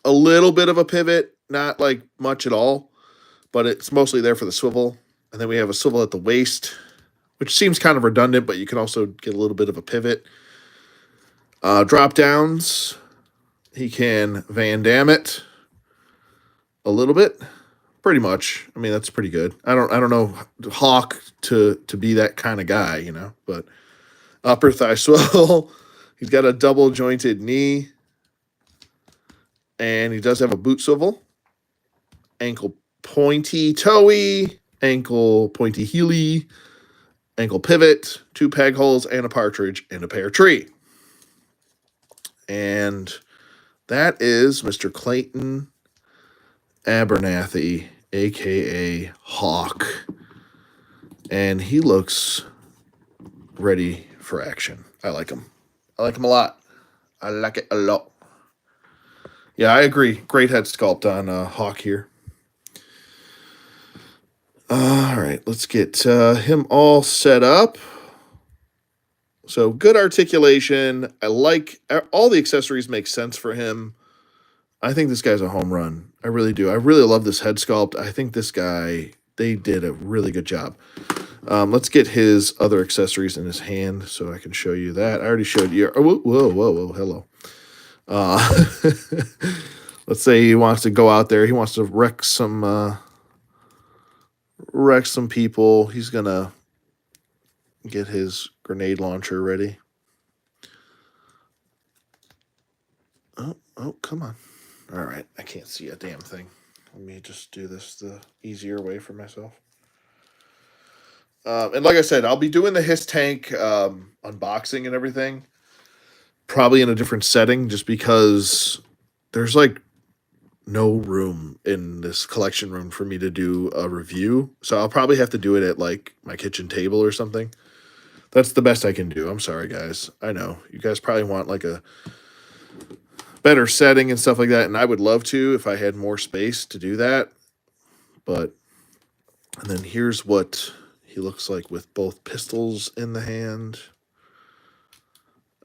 A little bit of a pivot, not like much at all, but it's mostly there for the swivel. And then we have a swivel at the waist, which seems kind of redundant, but you can also get a little bit of a pivot. Drop downs. He can Van Damme it. a little bit, pretty much. I mean, that's pretty good. I don't know Hawk to be that kind of guy, but upper thigh swivel. He's got a double jointed knee, and he does have a boot swivel. Ankle pointy toey, ankle pointy heely, ankle pivot, 2 peg holes, and a partridge and a pear tree. And that is Mr. Clayton Abernathy, aka Hawk. And he looks ready for action. I like him. I like him a lot. I like it a lot. Yeah, I agree. Great head sculpt on Hawk here. All right, let's get him all set up. So good articulation. I like all the accessories make sense for him. I think this guy's a home run. I really do. I really love this head sculpt. I think this guy, they did a really good job. Let's get his other accessories in his hand so I can show you that. I already showed you. Oh, whoa, hello. Let's say he wants to go out there. He wants to wreck some people. He's gonna get his grenade launcher ready. Oh, come on. All right, I can't see a damn thing. Let me just do this the easier way for myself. And like I said, I'll be doing the His Tank unboxing and everything, probably in a different setting, just because there's like no room in this collection room for me to do a review. So I'll probably have to do it at like my kitchen table or something. That's the best I can do. I'm sorry, guys. I know you guys probably want like a better setting and stuff like that, and I would love to if I had more space to do that. But and then here's what he looks like with both pistols in the hand.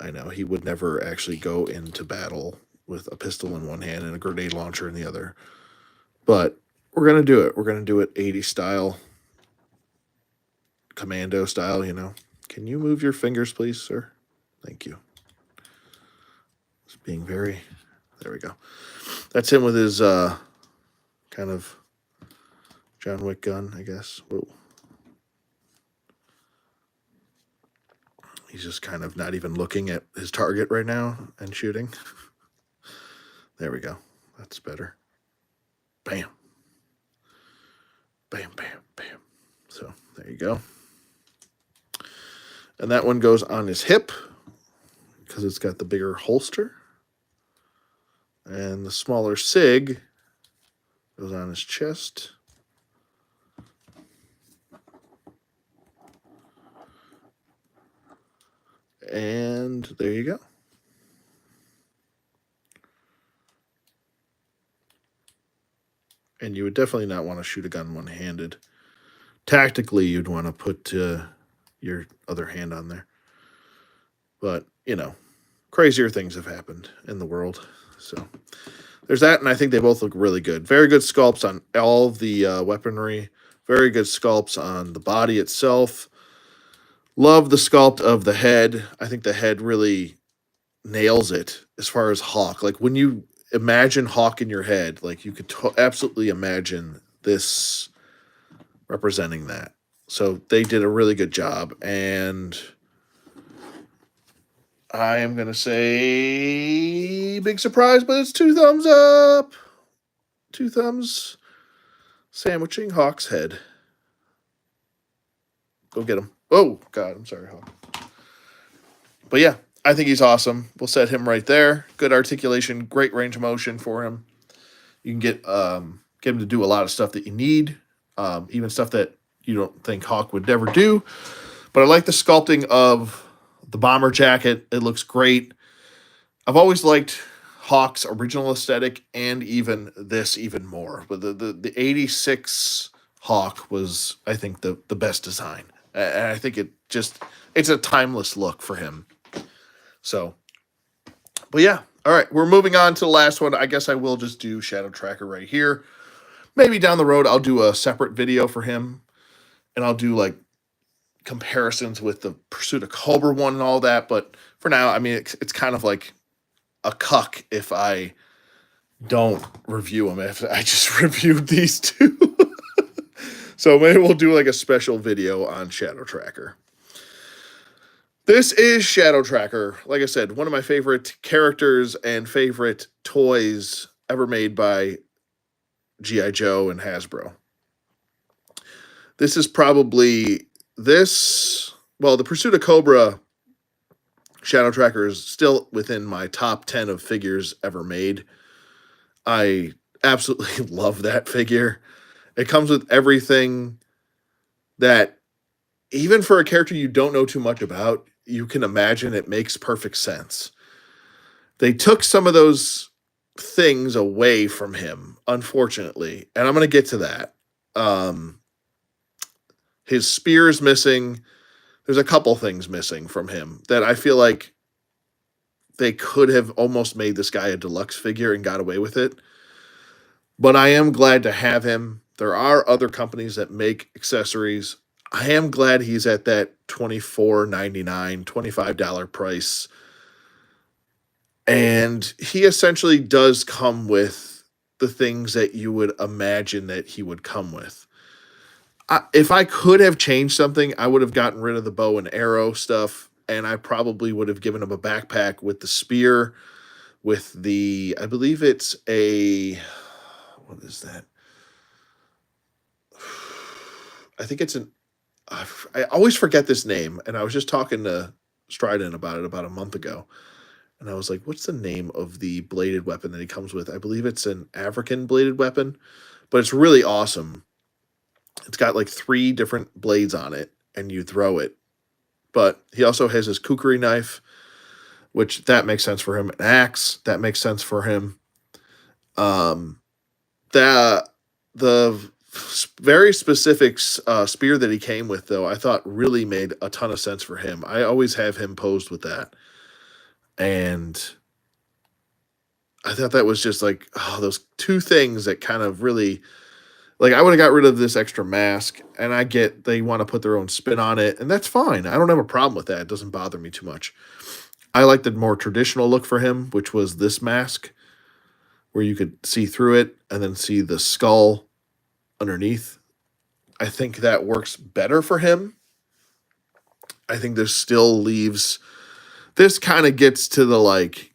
I know he would never actually go into battle with a pistol in one hand and a grenade launcher in the other. But we're going to do it. We're going to do it 80 style, commando style, Can you move your fingers, please, sir? Thank you. It's being very... There we go. That's him with his kind of John Wick gun, I guess. Whoa. He's just kind of not even looking at his target right now and shooting. There we go. That's better. Bam. Bam, bam, bam. So there you go. And that one goes on his hip because it's got the bigger holster. And the smaller SIG goes on his chest. And there you go. And you would definitely not want to shoot a gun one-handed. Tactically, you'd want to put your other hand on there. But, crazier things have happened in the world. So there's that, and I think they both look really good. Very good sculpts on all of the weaponry. Very good sculpts on the body itself. Love the sculpt of the head. I think the head really nails it as far as Hawk. Like when you imagine Hawk in your head, like you could absolutely imagine this representing that. So they did a really good job, and I am going to say big surprise, but it's 2 thumbs up. 2 thumbs sandwiching Hawk's head. Go get him. Oh, God, I'm sorry, Hawk. But yeah, I think he's awesome. We'll set him right there. Good articulation, great range of motion for him. You can get him to do a lot of stuff that you need, even stuff that you don't think Hawk would ever do. But I like the sculpting of the bomber jacket. It looks great. I've always liked Hawk's original aesthetic and even this even more. But the 86 Hawk was, I think, the best design. And I think it's a timeless look for him. So, but yeah. All right, we're moving on to the last one. I guess I will just do Shadow Tracker right here. Maybe down the road I'll do a separate video for him, and I'll do like comparisons with the Pursuit of Cobra one and all that. But for now, I mean, it's kind of like a cuck if I don't review them after I just reviewed these two. So maybe we'll do like a special video on Shadow Tracker. This is Shadow Tracker. Like I said, one of my favorite characters and favorite toys ever made by G.I. Joe and Hasbro. This is probably the Pursuit of Cobra Shadow Tracker is still within my top 10 of figures ever made. I absolutely love that figure. It comes with everything that, even for a character you don't know too much about, you can imagine it makes perfect sense. They took some of those things away from him, unfortunately, and I'm going to get to that. Um, his spear is missing. There's a couple things missing from him that I feel like they could have almost made this guy a deluxe figure and got away with it. But I am glad to have him. There are other companies that make accessories. I am glad he's at that $24.99, $25 price. And he essentially does come with the things that you would imagine that he would come with. If I could have changed something, I would have gotten rid of the bow and arrow stuff, and I probably would have given him a backpack with the spear, with the, I believe it's a, what is that? I think it's I always forget this name, and I was just talking to Stryden about it about a month ago, and I was like, what's the name of the bladed weapon that he comes with? I believe it's an African bladed weapon, but it's really awesome. It's got like 3 different blades on it, and you throw it. But he also has his kukri knife, which that makes sense for him. An axe, that makes sense for him. Um, the very specific spear that he came with, though, I thought really made a ton of sense for him. I always have him posed with that. And I thought that was just like, oh, those 2 things that kind of really, like, I would have got rid of this extra mask, and I get they want to put their own spin on it, and that's fine. I don't have a problem with that. It doesn't bother me too much. I like the more traditional look for him, which was this mask, where you could see through it and then see the skull underneath. I think that works better for him. I think this still leaves, this kind of gets to the like,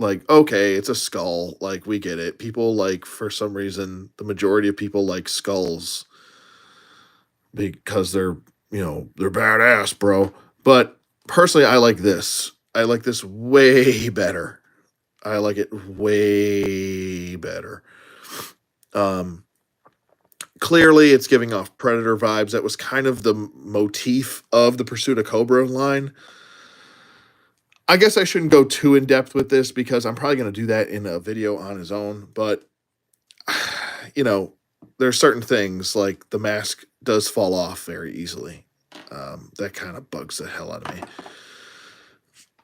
okay, it's a skull, like, we get it. People, like, for some reason, the majority of people like skulls because they're badass, bro. But personally, I like this. I like this way better. I like it way better. Um, Clearly, it's giving off Predator vibes. That was kind of the motif of the Pursuit of Cobra line. I guess I shouldn't go too in depth with this because I'm probably going to do that in a video on his own. But, you know, there's certain things like the mask does fall off very easily. That kind of bugs the hell out of me.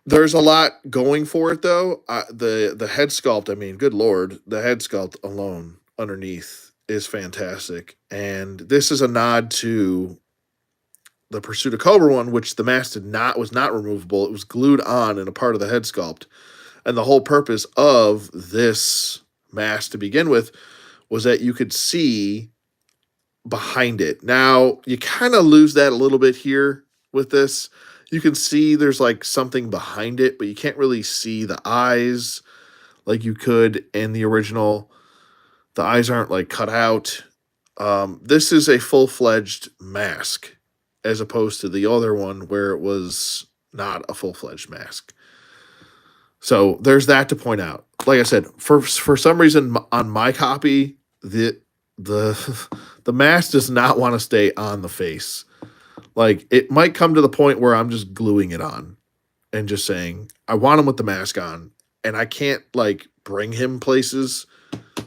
There's a lot going for it, though. The head sculpt, I mean, good lord, the head sculpt alone underneath is fantastic. And this is a nod to the Pursuit of Cobra one, which the mask was not removable. It was glued on in a part of the head sculpt. And the whole purpose of this mask to begin with was that you could see behind it. Now, you kind of lose that a little bit here with this. You can see there's like something behind it, but you can't really see the eyes like you could in the original. The eyes aren't like cut out. This is a full-fledged mask as opposed to the other one where it was not a full-fledged mask. So there's that to point out. Like I said, for some reason on my copy, the the mask does not want to stay on the face. Like, it might come to the point where I'm just gluing it on and just saying, I want him with the mask on, and I can't, like, bring him places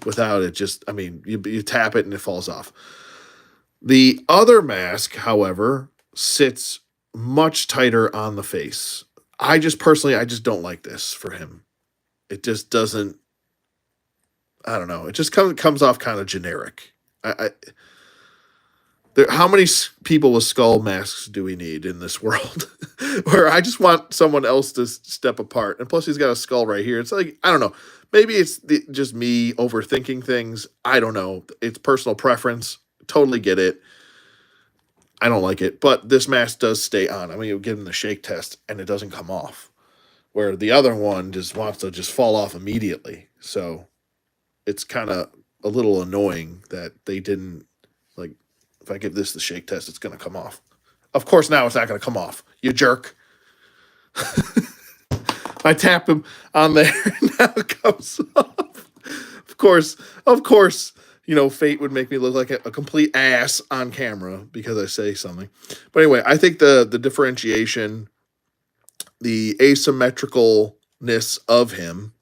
without it just, I mean, you tap it and it falls off. The other mask, however, sits much tighter on the face. I just don't like this for him. It just doesn't, I don't know. It just comes off kind of generic. How many people with skull masks do we need in this world? Where I just want someone else to step apart. And plus, he's got a skull right here. It's like, I don't know. Maybe it's just me overthinking things. I don't know. It's personal preference. Totally get it. I don't like it. But this mask does stay on. I mean, you give him the shake test and it doesn't come off. Where the other one just wants to just fall off immediately. So it's kind of a little annoying that they didn't, like, if I give this the shake test, it's going to come off. Of course, now it's not going to come off. You jerk. I tap him on there, and now it comes off. Of course, fate would make me look like a complete ass on camera because I say something. But anyway, I think the differentiation, the asymmetricalness of him,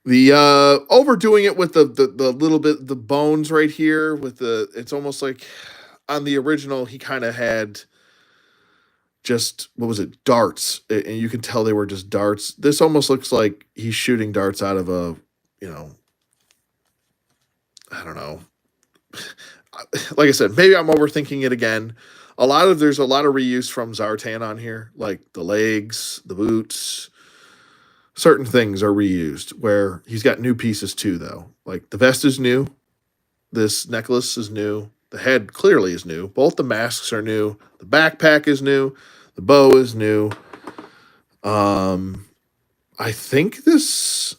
the overdoing it with the little bit the bones right here with it's almost like on the original he kind of had just, what was it, darts, and you can tell they were just darts. This almost looks like he's shooting darts out of a, you know, I don't know. Like I said, maybe I'm overthinking it again. There's a lot of reuse from Zartan on here, like the legs, the boots. Certain things are reused where he's got new pieces too, though. Like the vest is new, this necklace is new, the head clearly is new. Both the masks are new, the backpack is new, the bow is new. I think this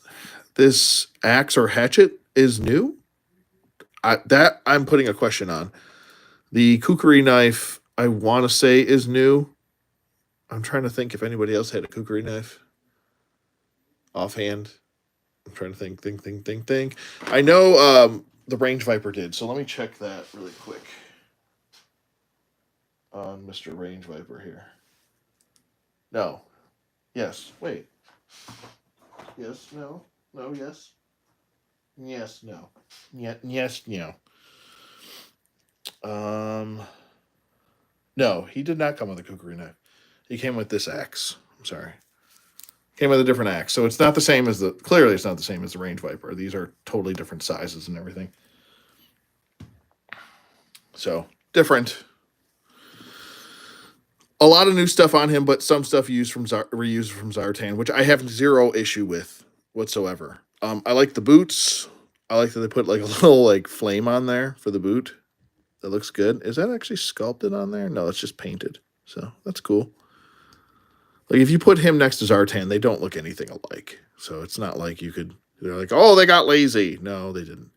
axe or hatchet is new. I'm putting a question on. The kukri knife, I want to say, is new. I'm trying to think if anybody else had a kukri knife offhand. I'm trying to think. I know the range viper did, so let me check that really quick on Mr. Range Viper here. No. Yes. Wait. Yes. No. No. Yes. Yes. No. Yes. No. No, he did not come with a kukri knife. He came with this axe. I'm sorry. Came with a different axe. So it's not the same as clearly it's not the same as the range viper. These are totally different sizes and everything. So different. A lot of new stuff on him, but some stuff reused from Zartan, which I have zero issue with whatsoever. I like the boots. I like that they put like a little like flame on there for the boot. That looks good. Is that actually sculpted on there? No, it's just painted. So that's cool. Like if you put him next to Zartan, they don't look anything alike. So it's not like they're like, oh, they got lazy. No, they didn't.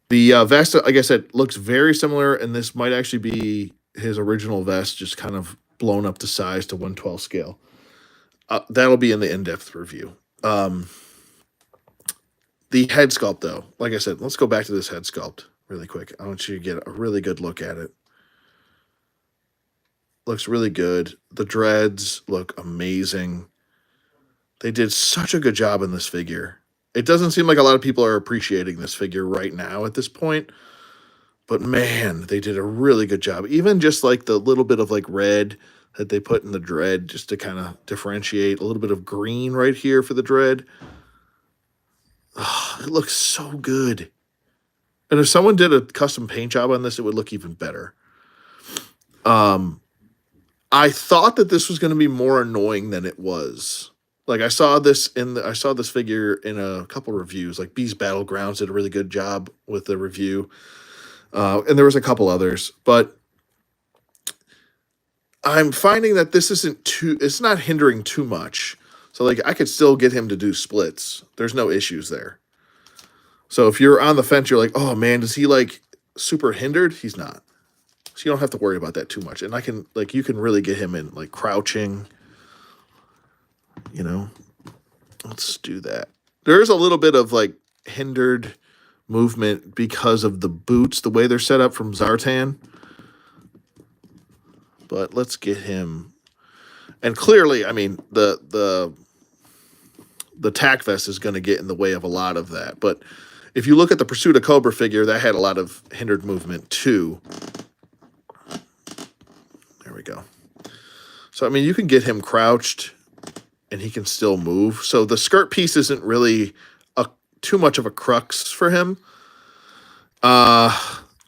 The vest, like I said, looks very similar, and this might actually be his original vest, just kind of blown up to size to 1/12 scale. That'll be in the in-depth review. The head sculpt, though, like I said, let's go back to this head sculpt really quick. I want you to get a really good look at it. Looks really good. The dreads look amazing. They did such a good job in this figure. It doesn't seem like a lot of people are appreciating this figure right now at this point. But man, they did a really good job. Even just like the little bit of like red that they put in the dread just to kind of differentiate. A little bit of green right here for the dread. Oh, it looks so good. And if someone did a custom paint job on this, it would look even better. I thought that this was going to be more annoying than it was. Like I saw this figure in a couple reviews. Like Beast Battlegrounds did a really good job with the review, and there was a couple others. But I'm finding that it's not hindering too much. So like I could still get him to do splits. There's no issues there. So if you're on the fence, you're like, oh man, is he like super hindered? He's not. So you don't have to worry about that too much. And you can really get him in like crouching. Let's do that. There is a little bit of like hindered movement because of the boots, the way they're set up from Zartan. But let's get him. And clearly, I mean, the tack vest is going to get in the way of a lot of that. But if you look at the Pursuit of Cobra figure, that had a lot of hindered movement too. There we go. So, I mean, you can get him crouched and he can still move. So the skirt piece isn't really too much of a crux for him.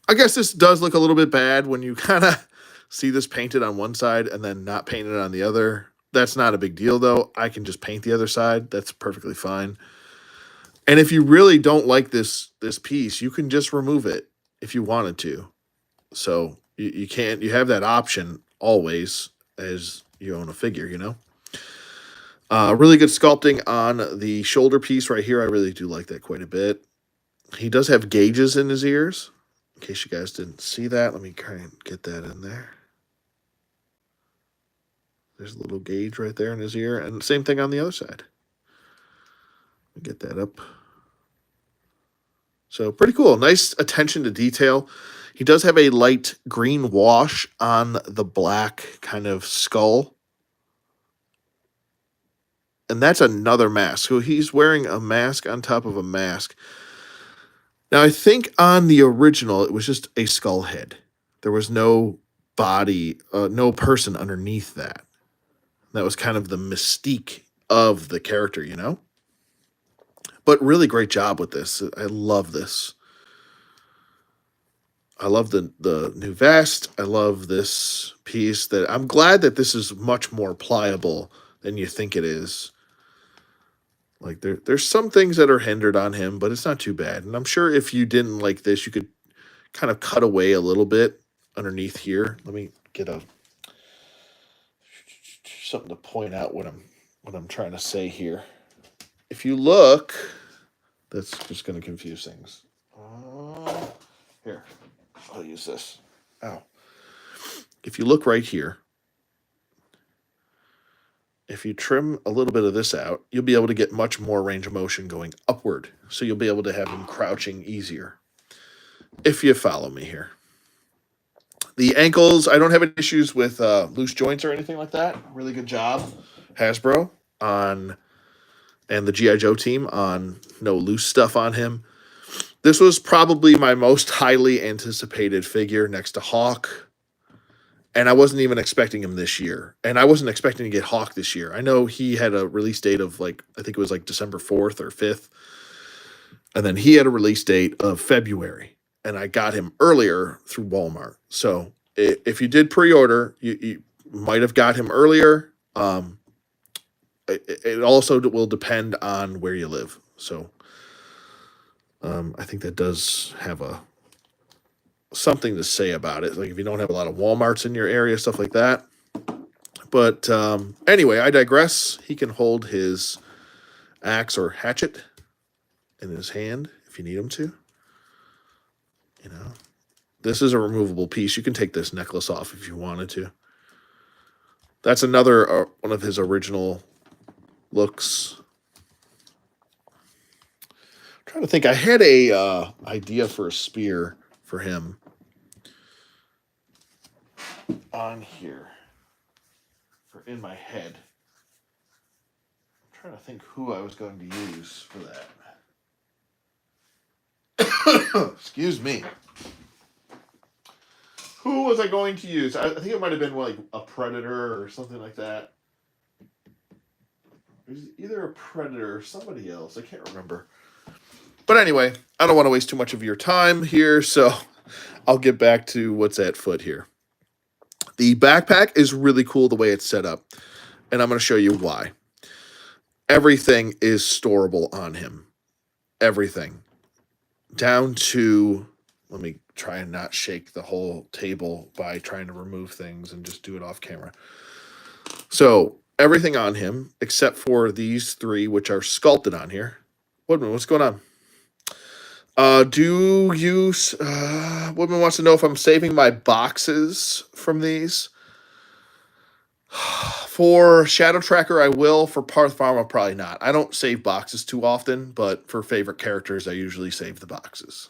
I guess this does look a little bit bad when you kind of see this painted on one side and then not painted on the other. That's not a big deal though. I can just paint the other side. That's perfectly fine. And if you really don't like this piece, you can just remove it if you wanted to. So you can't you have that option always as you own a figure, you know? Really good sculpting on the shoulder piece right here. I really do like that quite a bit. He does have gauges in his ears. In case you guys didn't see that, let me try and get that in there. There's a little gauge right there in his ear, and same thing on the other side. Get that up. So pretty cool. Nice attention to detail. He does have a light green wash on the black kind of skull. And that's another mask. So he's wearing a mask on top of a mask. Now, I think on the original, it was just a skull head. There was no body, no person underneath that. That was kind of the mystique of the character, you know? But really great job with this. I love this. I love the new vest. I love this piece. That I'm glad that this is much more pliable than you think it is. Like there's some things that are hindered on him, but it's not too bad. And I'm sure if you didn't like this, you could kind of cut away a little bit underneath here. Let me get a something to point out what I'm trying to say here. If you look, that's just going to confuse things. Here, I'll use this. Ow. If you look right here, if you trim a little bit of this out, you'll be able to get much more range of motion going upward. So you'll be able to have him crouching easier. If you follow me here. The ankles, I don't have any issues with loose joints or anything like that. Really good job, Hasbro, on and the G.I. Joe team on no loose stuff on him. This was probably my most highly anticipated figure next to Hawk. And I wasn't even expecting him this year. And I wasn't expecting to get Hawk this year. I know he had a release date of I think it was December 4th or 5th. And then he had a release date of February. And I got him earlier through Walmart. So if you did pre-order, you might have got him earlier. It also will depend on where you live. So I think that does have something to say about it. Like if you don't have a lot of Walmarts in your area, stuff like that. But anyway, I digress. He can hold his axe or hatchet in his hand if you need him to. You know, this is a removable piece. You can take this necklace off if you wanted to. That's another one of his original looks. I'm trying to think. I had a idea for a spear for him on here, for in my head. I'm trying to think who I was going to use for that. Excuse me. Who was I going to use? I think it might have been like a Predator or something like that. It was either a Predator or somebody else. I can't remember. But anyway, I don't want to waste too much of your time here, so I'll get back to what's at foot here. The backpack is really cool the way it's set up, and I'm going to show you why. Everything is storable on him. Everything. Down to, let me try and not shake the whole table by trying to remove things and just do it off camera. So everything on him, except for these three, which are sculpted on here. Woodman, what's going on? Woodman wants to know if I'm saving my boxes from these. For Shadow Tracker, I will. For Parth Varma, probably not. I don't save boxes too often, but for favorite characters, I usually save the boxes.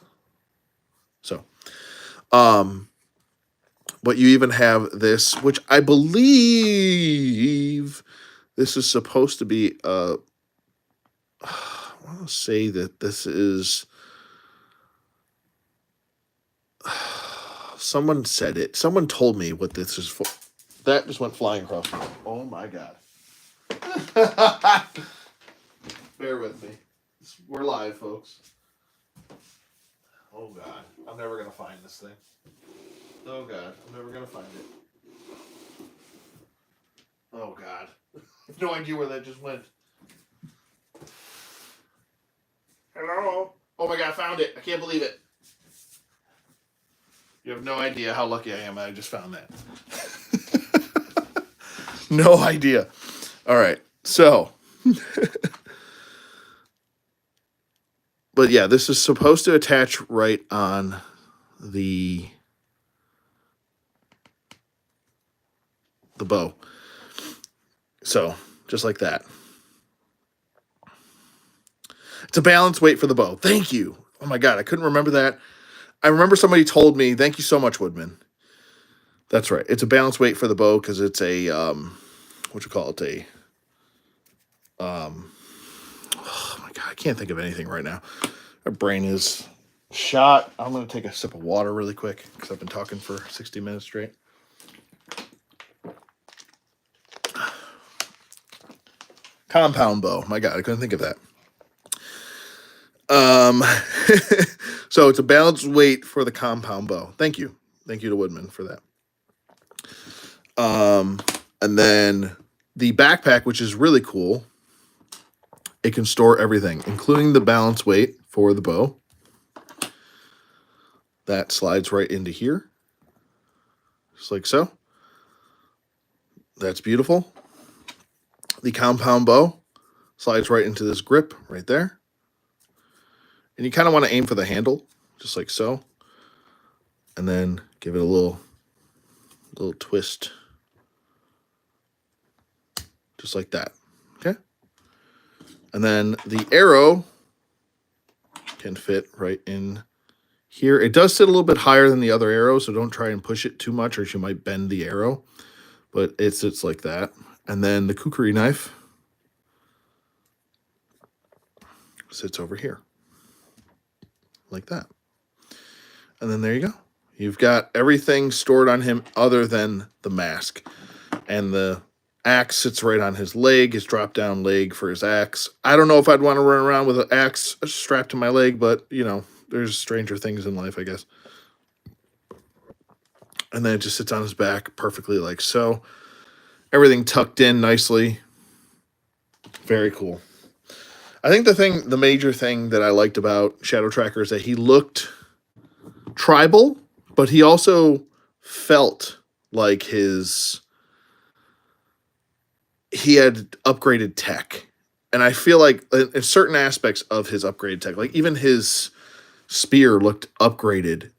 So, but you even have this, which I believe this is supposed to be I want to say that this is someone said it. Someone told me what this is for. That just went flying across the room. Oh my god. Bear with me. We're live, folks. Oh God, I'm never gonna find this thing. Oh God, I'm never gonna find it. Oh God, I have no idea where that just went. Hello. Oh my God, I found it. I can't believe it. You have no idea how lucky I am. I just found that. No idea. All right, so. But yeah, this is supposed to attach right on the bow. So, just like that. It's a balanced weight for the bow. Thank you. Oh my God, I couldn't remember that. I remember somebody told me, thank you so much, Woodman. That's right. It's a balanced weight for the bow because it's a, what you call it? Oh my God, I can't think of anything right now. My brain is shot. I'm going to take a sip of water really quick because I've been talking for 60 minutes straight. Compound bow. My God, I couldn't think of that. So it's a balanced weight for the compound bow. Thank you. Thank you to Woodman for that. And then the backpack, which is really cool, it can store everything, including the balance weight for the bow. That slides right into here, just like so. That's beautiful. The compound bow slides right into this grip right there. And you kind of want to aim for the handle, just like so. And then give it a little twist. Just like that. Okay? And then the arrow can fit right in here. It does sit a little bit higher than the other arrow, so don't try and push it too much or you might bend the arrow. But it sits like that. And then the kukri knife sits over here. Like that. And then there you go. You've got everything stored on him other than the mask. And the axe sits right on his leg, his drop-down leg for his axe. I don't know if I'd want to run around with an axe strapped to my leg, but, you know, there's stranger things in life, I guess. And then it just sits on his back perfectly like so. Everything tucked in nicely. Very cool. I think the major thing that I liked about Shadow Tracker is that he looked tribal, but he also felt like he had upgraded tech. And I feel like in certain aspects of his upgraded tech, like even his spear looked upgraded.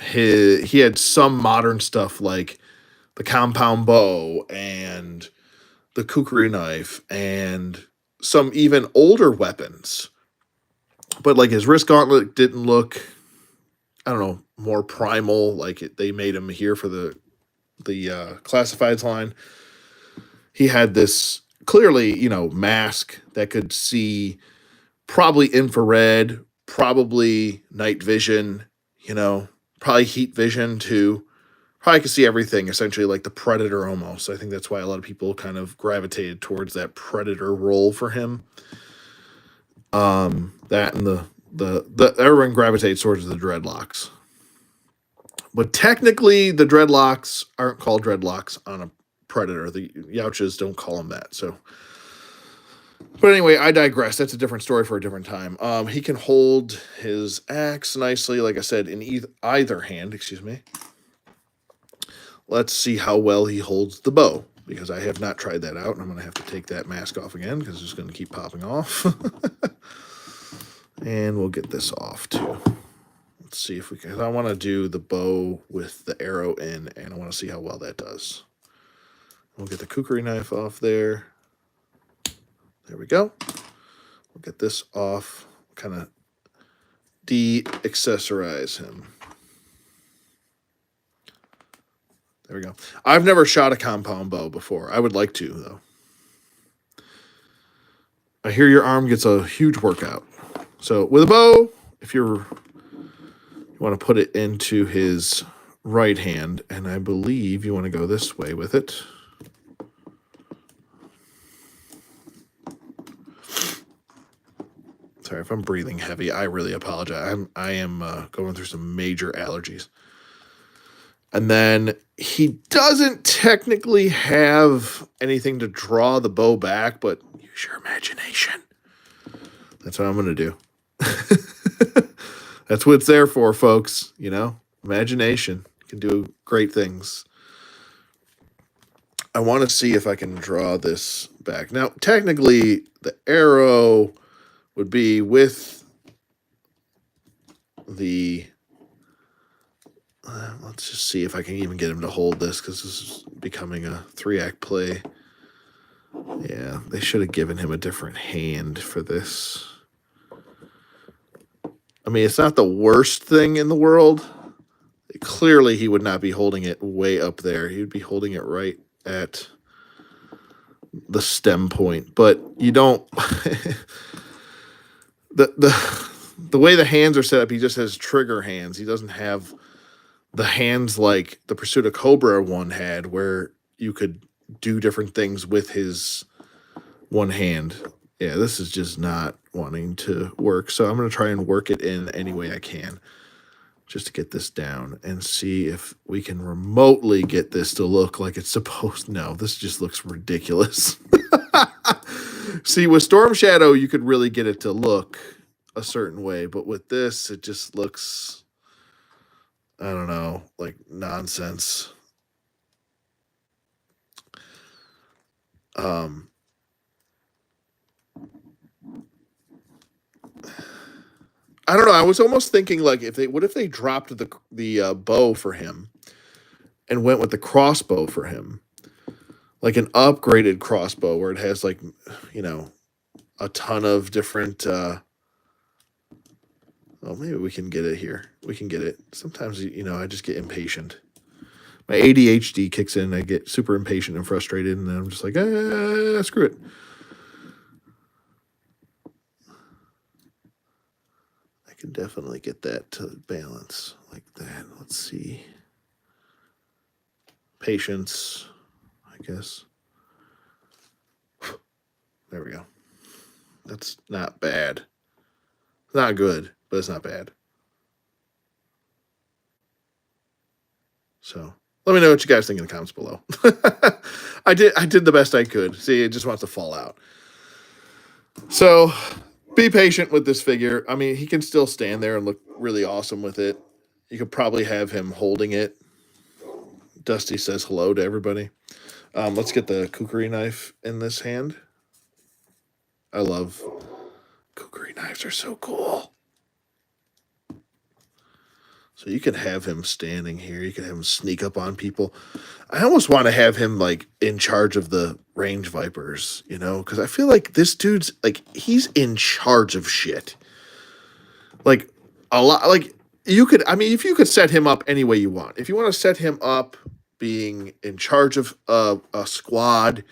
He had some modern stuff like the compound bow and the kukri knife and some even older weapons. But like his wrist gauntlet didn't look, I don't know, more primal. Like they made him here for the classifieds line. He had this clearly, you know, mask that could see probably infrared, probably night vision, you know, probably heat vision too. Probably could see everything, essentially like the Predator almost. I think that's why a lot of people kind of gravitated towards that Predator role for him. That and the everyone gravitates towards the dreadlocks. But technically, the dreadlocks aren't called dreadlocks on a Predator. The Yautjas don't call them that. So, but anyway, I digress. That's a different story for a different time. He can hold his axe nicely, like I said, in either hand. Excuse me. Let's see how well he holds the bow, because I have not tried that out, and I'm going to have to take that mask off again because it's going to keep popping off. And we'll get this off too. Let's see if we can. I want to do the bow with the arrow in, and I want to see how well that does. We'll get the kukri knife off there. There we go. We'll get this off, kind of de-accessorize him. There we go. I've never shot a compound bow before. I would like to, though. I hear your arm gets a huge workout. So with a bow, if you want to put it into his right hand, and I believe you want to go this way with it. Sorry if I'm breathing heavy. I really apologize. I am going through some major allergies. And then he doesn't technically have anything to draw the bow back, but use your imagination. That's what I'm going to do. That's what it's there for, folks. You know, imagination can do great things. I want to see if I can draw this back. Now, technically, the arrow would be with the... let's just see if I can even get him to hold this, because this is becoming a 3-act play. Yeah, they should have given him a different hand for this. I mean, it's not the worst thing in the world. Clearly, he would not be holding it way up there. He would be holding it right at the stem point. But you don't... the way the hands are set up, he just has trigger hands. He doesn't have the hands like the Pursuit of Cobra one had, where you could do different things with his one hand. Yeah, this is just not wanting to work. So I'm going to try and work it in any way I can just to get this down and see if we can remotely get this to look like it's supposed. No, this just looks ridiculous. See, with Storm Shadow, you could really get it to look a certain way, but with this, it just looks, I don't know, like nonsense. I don't know. I was almost thinking like, what if they dropped the bow for him and went with the crossbow for him, like an upgraded crossbow where it has like, you know, a ton of different. Oh, maybe we can get it here. We can get it. Sometimes, you know, I just get impatient. My ADHD kicks in. I get super impatient and frustrated, and then I'm just like, screw it. I can definitely get that to balance like that. Let's see. Patience, I guess. There we go. That's not bad. Not good, but it's not bad. So let me know what you guys think in the comments below. I did the best I could. See, it just wants to fall out. So be patient with this figure. I mean, he can still stand there and look really awesome with it. You could probably have him holding it. Dusty says hello to everybody. Let's get the kukri knife in this hand. I love kukri knives. Are so cool. So you can have him standing here. You can have him sneak up on people. I almost want to have him like in charge of the range vipers, you know, because I feel like this dude's like, he's in charge of shit. Like a lot, like you could, I mean, if you could set him up any way you want, if you want to set him up being in charge of a squad,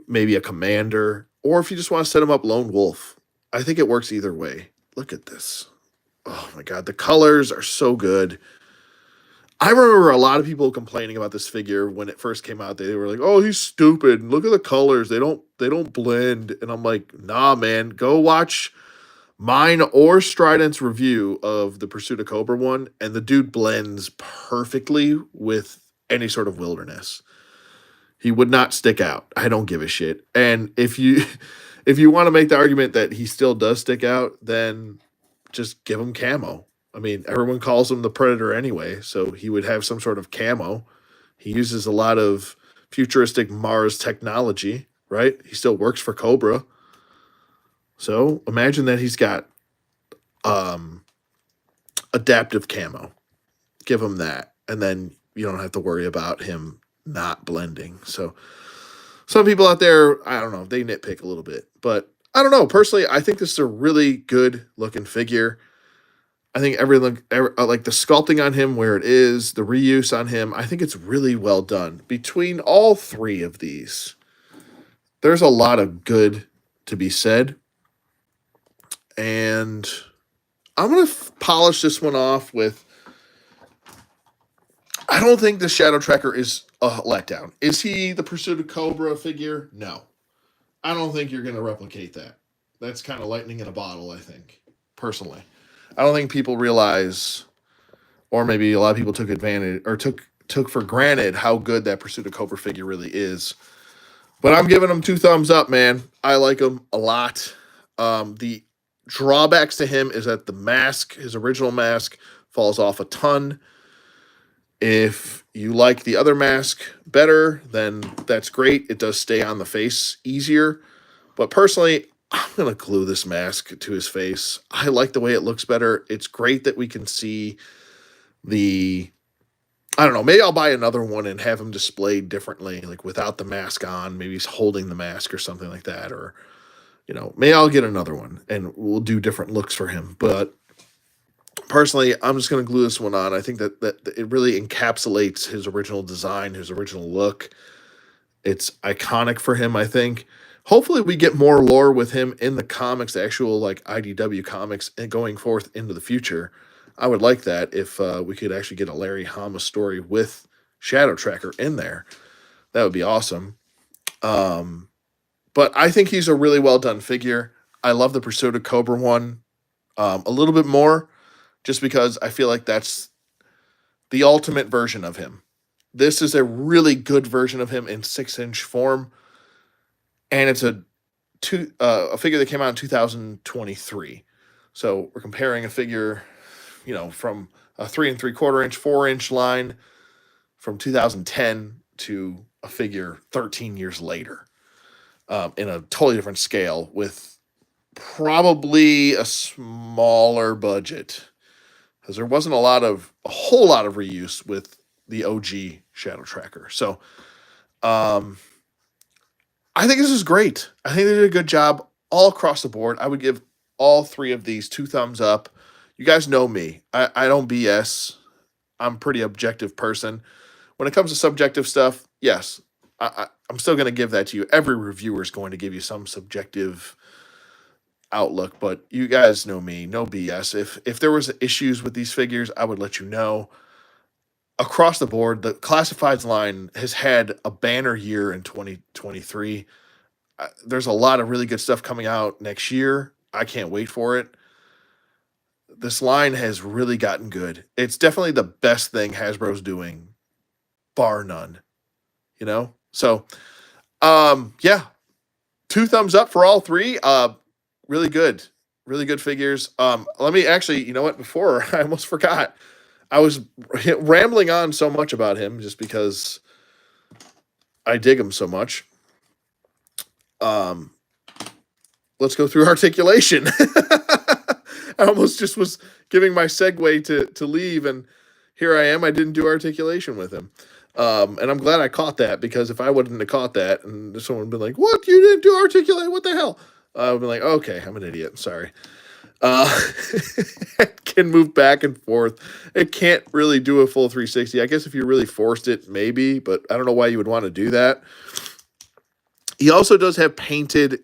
maybe a commander, or if you just want to set him up lone wolf, I think it works either way. Look at this. Oh my God, the colors are so good. I remember a lot of people complaining about this figure when it first came out. They were like, "Oh, he's stupid. Look at the colors. They don't blend." And I'm like, "Nah, man. Go watch mine or Strident's review of the Pursuit of Cobra one, and the dude blends perfectly with any sort of wilderness. He would not stick out. I don't give a shit. And if you if you want to make the argument that he still does stick out, then just give him camo. I mean, everyone calls him the Predator anyway, so he would have some sort of camo. He uses a lot of futuristic Mars technology, right? He still works for Cobra. So imagine that he's got adaptive camo. Give him that, and then you don't have to worry about him not blending. So some people out there, I don't know, they nitpick a little bit, but I don't know. Personally, I think this is a really good looking figure. I think everything, like the sculpting on him, where it is, the reuse on him, I think it's really well done. Between all three of these, there's a lot of good to be said. And I'm going to polish this one off with, I don't think the Shadow Tracker is a letdown. Is he the Pursuit of Cobra figure? No. I don't think you're going to replicate that. That's kind of lightning in a bottle, I think, personally. I don't think people realize, or maybe a lot of people took advantage or took for granted how good that Pursuit of Cobra figure really is. But I'm giving him two thumbs up, man. I like him a lot. The drawbacks to him is that the mask, his original mask, falls off a ton. If you like the other mask better, then that's great. It does stay on the face easier. But personally, I'm going to glue this mask to his face. I like the way it looks better. It's great that we can see the. I don't know. Maybe I'll buy another one and have him displayed differently, like without the mask on. Maybe he's holding the mask or something like that. Or, maybe I'll get another one and we'll do different looks for him. But personally, I'm just going to glue this one on. I think that it really encapsulates his original design, his original look. It's iconic for him, I think. Hopefully, we get more lore with him in the comics, the actual like IDW comics, and going forth into the future. I would like that if we could actually get a Larry Hama story with Shadow Tracker in there. That would be awesome. But I think he's a really well done figure. I love the Pursuit of Cobra one a little bit more, just because I feel like that's the ultimate version of him. This is a really good version of him in 6-inch form, and it's a figure that came out in 2023. So we're comparing a figure, from a 3 3/4 inch, 4-inch line from 2010 to a figure 13 years later, in a totally different scale with probably a smaller budget, because there wasn't a whole lot of reuse with the OG Shadow Tracker. So, I think this is great. I think they did a good job all across the board. I would give all three of these two thumbs up. You guys know me. I don't BS. I'm a pretty objective person. When it comes to subjective stuff, yes, I'm still going to give that to you. Every reviewer is going to give you some subjective outlook, but you guys know me. No BS. If there was issues with these figures, I would let you know. Across the board, the classifieds line has had a banner year in 2023. There's a lot of really good stuff coming out next year. I can't wait for it. This line has really gotten good. It's definitely the best thing Hasbro's doing, bar none. So, yeah, two thumbs up for all three. Really good, really good figures. Let me actually, you know what? Before I almost forgot, I was rambling on so much about him just because I dig him so much. Let's go through articulation. I almost just was giving my segue to leave, and here I am. I didn't do articulation with him. And I'm glad I caught that, because if I wouldn't have caught that and someone would be like, "What? You didn't do articulate? What the hell?" I would be like, "Okay, I'm an idiot. Sorry." It can move back and forth. It can't really do a full 360. I guess if you really forced it, maybe, but I don't know why you would want to do that. He also does have painted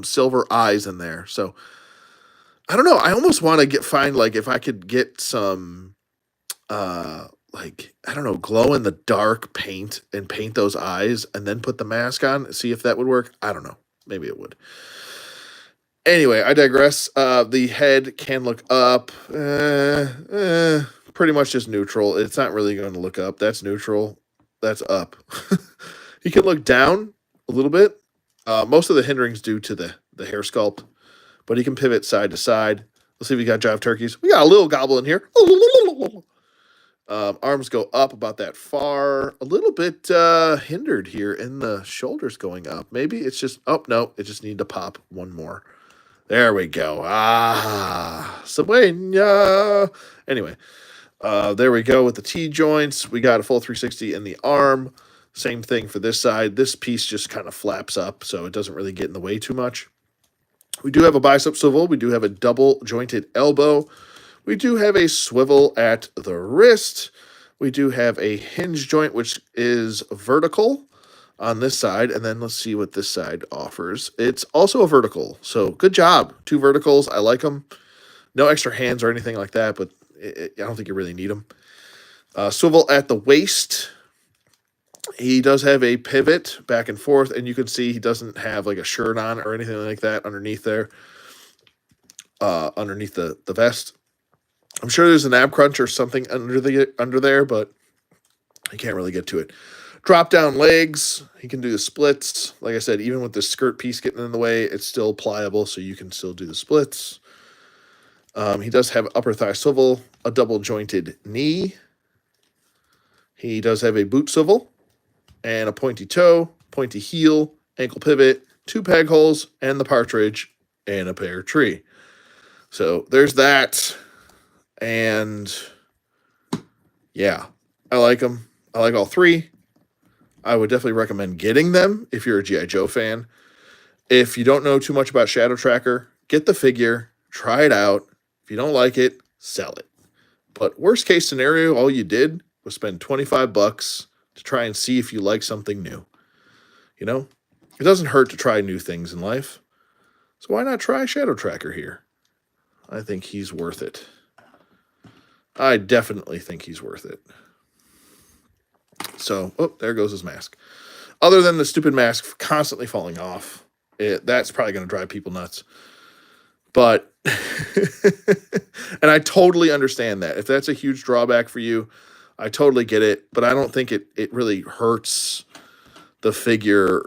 silver eyes in there. So I don't know. I almost want to find like if I could get some like, I don't know, glow in the dark paint and paint those eyes and then put the mask on, see if that would work. I don't know. Maybe it would. Anyway, I digress. The head can look up. Pretty much just neutral. It's not really going to look up. That's neutral. That's up. He can look down a little bit. Most of the hindering's due to the hair sculpt, but he can pivot side to side. Let's see if we got jive turkeys. We got a little goblin here. Arms go up about that far. A little bit hindered here in the shoulders going up. Maybe it's just, oh, no, it just need to pop one more. There we go. Sabuena. Anyway, there we go with the T-joints. We got a full 360 in the arm. Same thing for this side. This piece just kind of flaps up, so it doesn't really get in the way too much. We do have a bicep swivel. We do have a double jointed elbow. We do have a swivel at the wrist. We do have a hinge joint, which is vertical on this side, and then let's see what this side offers. It's also a vertical, so good job. Two verticals. I like them. No extra hands or anything like that, but I don't think you really need them. Swivel at the waist. He does have a pivot back and forth, and you can see he doesn't have like a shirt on or anything like that underneath there, underneath the vest. I'm sure there's an ab crunch or something under there, but I can't really get to it. Drop down legs, he can do the splits. Like I said, even with the skirt piece getting in the way, it's still pliable, so you can still do the splits. He does have upper thigh swivel, a double jointed knee. He does have a boot swivel and a pointy toe, pointy heel, ankle pivot, two peg holes, and the partridge and a pear tree. So there's that. And yeah, I like them. I like all three. I would definitely recommend getting them if you're a G.I. Joe fan. If you don't know too much about Shadow Tracker, get the figure, try it out. If you don't like it, sell it. But worst case scenario, all you did was spend $25 to try and see if you like something new. You know, it doesn't hurt to try new things in life. So why not try Shadow Tracker here? I think he's worth it. I definitely think he's worth it. So, oh, there goes his mask. Other than the stupid mask constantly falling off, that's probably going to drive people nuts. But, and I totally understand that. If that's a huge drawback for you, I totally get it. But I don't think it really hurts the figure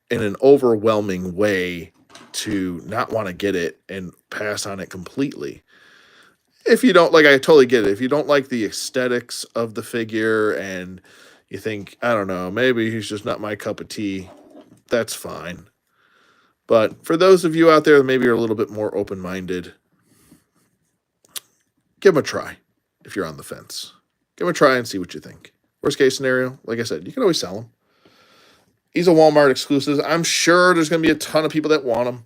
in an overwhelming way to not want to get it and pass on it completely. If you don't, like, I totally get it. If you don't like the aesthetics of the figure and you think, I don't know, maybe he's just not my cup of tea, that's fine. But for those of you out there that maybe are a little bit more open-minded, give him a try if you're on the fence. Give him a try and see what you think. Worst case scenario, like I said, you can always sell him. He's a Walmart exclusive. I'm sure there's going to be a ton of people that want him.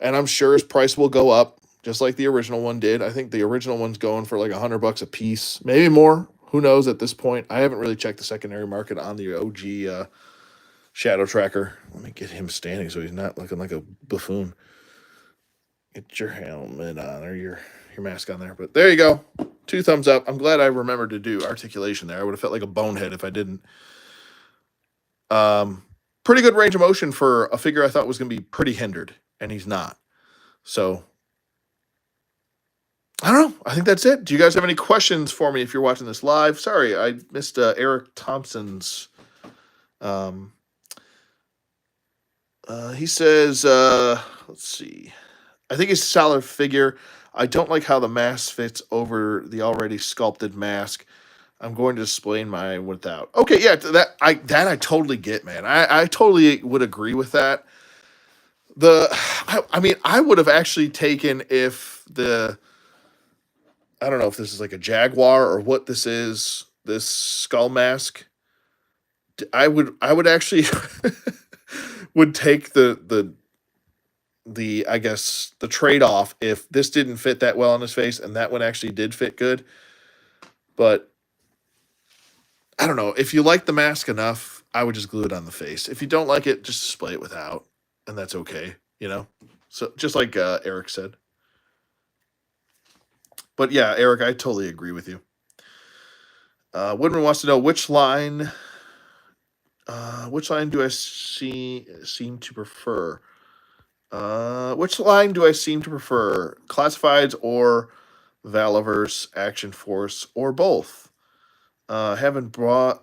And I'm sure his price will go up, just like the original one did. I think the original one's going for like $100 a piece, maybe more. Who knows at this point? I haven't really checked the secondary market on the OG Shadow Tracker. Let me get him standing so he's not looking like a buffoon. Get your helmet on or your mask on there. But there you go. 2 thumbs up. I'm glad I remembered to do articulation there. I would have felt like a bonehead if I didn't. Pretty good range of motion for a figure I thought was going to be pretty hindered, and he's not. So, I don't know. I think that's it. Do you guys have any questions for me if you're watching this live? Sorry, I missed Eric Thompson's. He says, let's see. I think he's a solid figure. I don't like how the mask fits over the already sculpted mask. I'm going to display mine without. Okay, yeah, that I totally get, man. I totally would agree with that. I mean, I would have actually taken if I don't know if this is like a jaguar or what this is, this skull mask. I would actually would take the I guess the trade off if this didn't fit that well on his face and that one actually did fit good. But I don't know. If you like the mask enough, I would just glue it on the face. If you don't like it, just display it without, and that's okay, you know? So just like Eric said. But yeah, Eric, I totally agree with you. Woodman wants to know which line do I seem to prefer? Which line do I seem to prefer? Classifieds or Valiverse, Action Force, or both? Haven't bought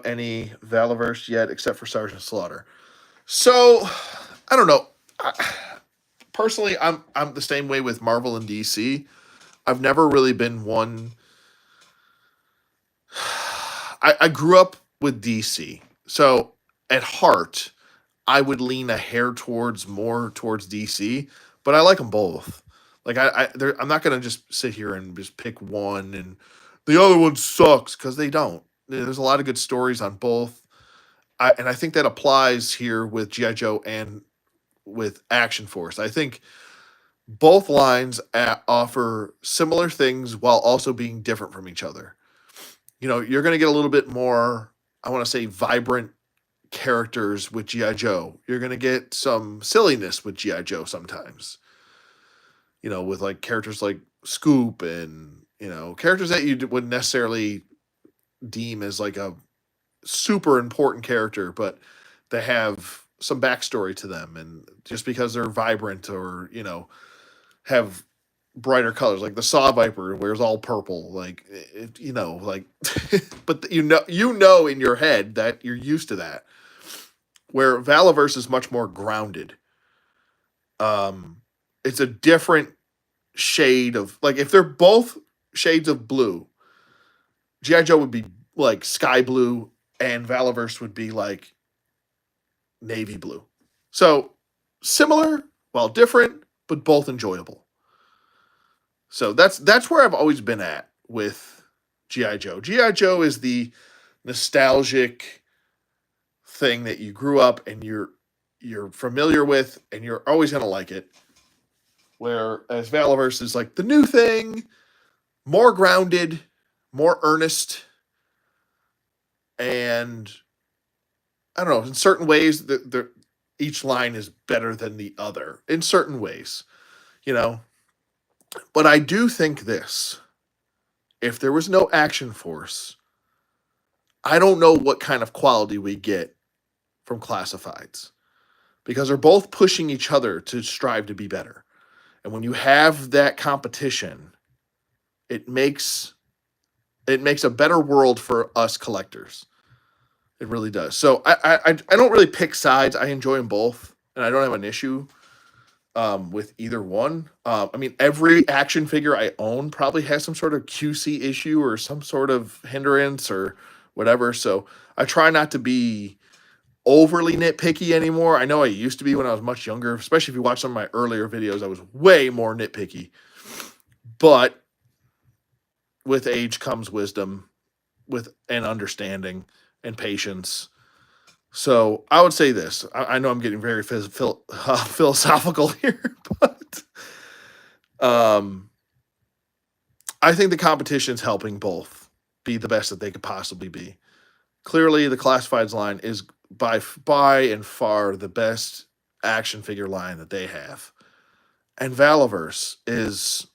any Valiverse yet, except for Sergeant Slaughter. So I don't know. Personally, I'm the same way with Marvel and DC. I've never really been one. I grew up with DC, so at heart, I would lean a hair more towards DC, but I like them both. Like I'm not gonna just sit here and just pick one and the other one sucks because they don't. There's a lot of good stories on both. And I think that applies here with GI Joe and with Action Force. I think both lines offer similar things while also being different from each other. You know, you're going to get a little bit more, I want to say, vibrant characters with G.I. Joe. You're going to get some silliness with G.I. Joe sometimes. You know, with like characters like Scoop and, you know, characters that you wouldn't necessarily deem as like a super important character, but they have some backstory to them, and just because they're vibrant or have brighter colors, like the Saw Viper wears all purple, like like, but in your head that you're used to that. Where Valaverse is much more grounded. Um, it's a different shade of, like, if they're both shades of blue, GI Joe would be like sky blue, and Valaverse would be like navy blue. So similar, while different, but both enjoyable. So that's where I've always been at with GI Joe. GI Joe is the nostalgic thing that you grew up and you're familiar with, and you're always gonna like it. Whereas Valaverse is like the new thing, more grounded, more earnest, and I don't know. In certain ways, each line is better than the other. In certain ways, you know. But I do think this: if there was no Action Force, I don't know what kind of quality we get from classifieds, because they're both pushing each other to strive to be better. And when you have that competition, it makes a better world for us collectors. It really does. So I don't really pick sides. I enjoy them both, and I don't have an issue with either one. I mean, every action figure I own probably has some sort of QC issue or some sort of hindrance or whatever. So I try not to be overly nitpicky anymore. I know I used to be when I was much younger, especially if you watch some of my earlier videos. I was way more nitpicky. But with age comes wisdom, with and understanding and patience. So I would say this. I know I'm getting very philosophical here, but um, I think the competition's helping both be the best that they could possibly be. Clearly, the classifieds line is by and far the best action figure line that they have, and Valaverse is,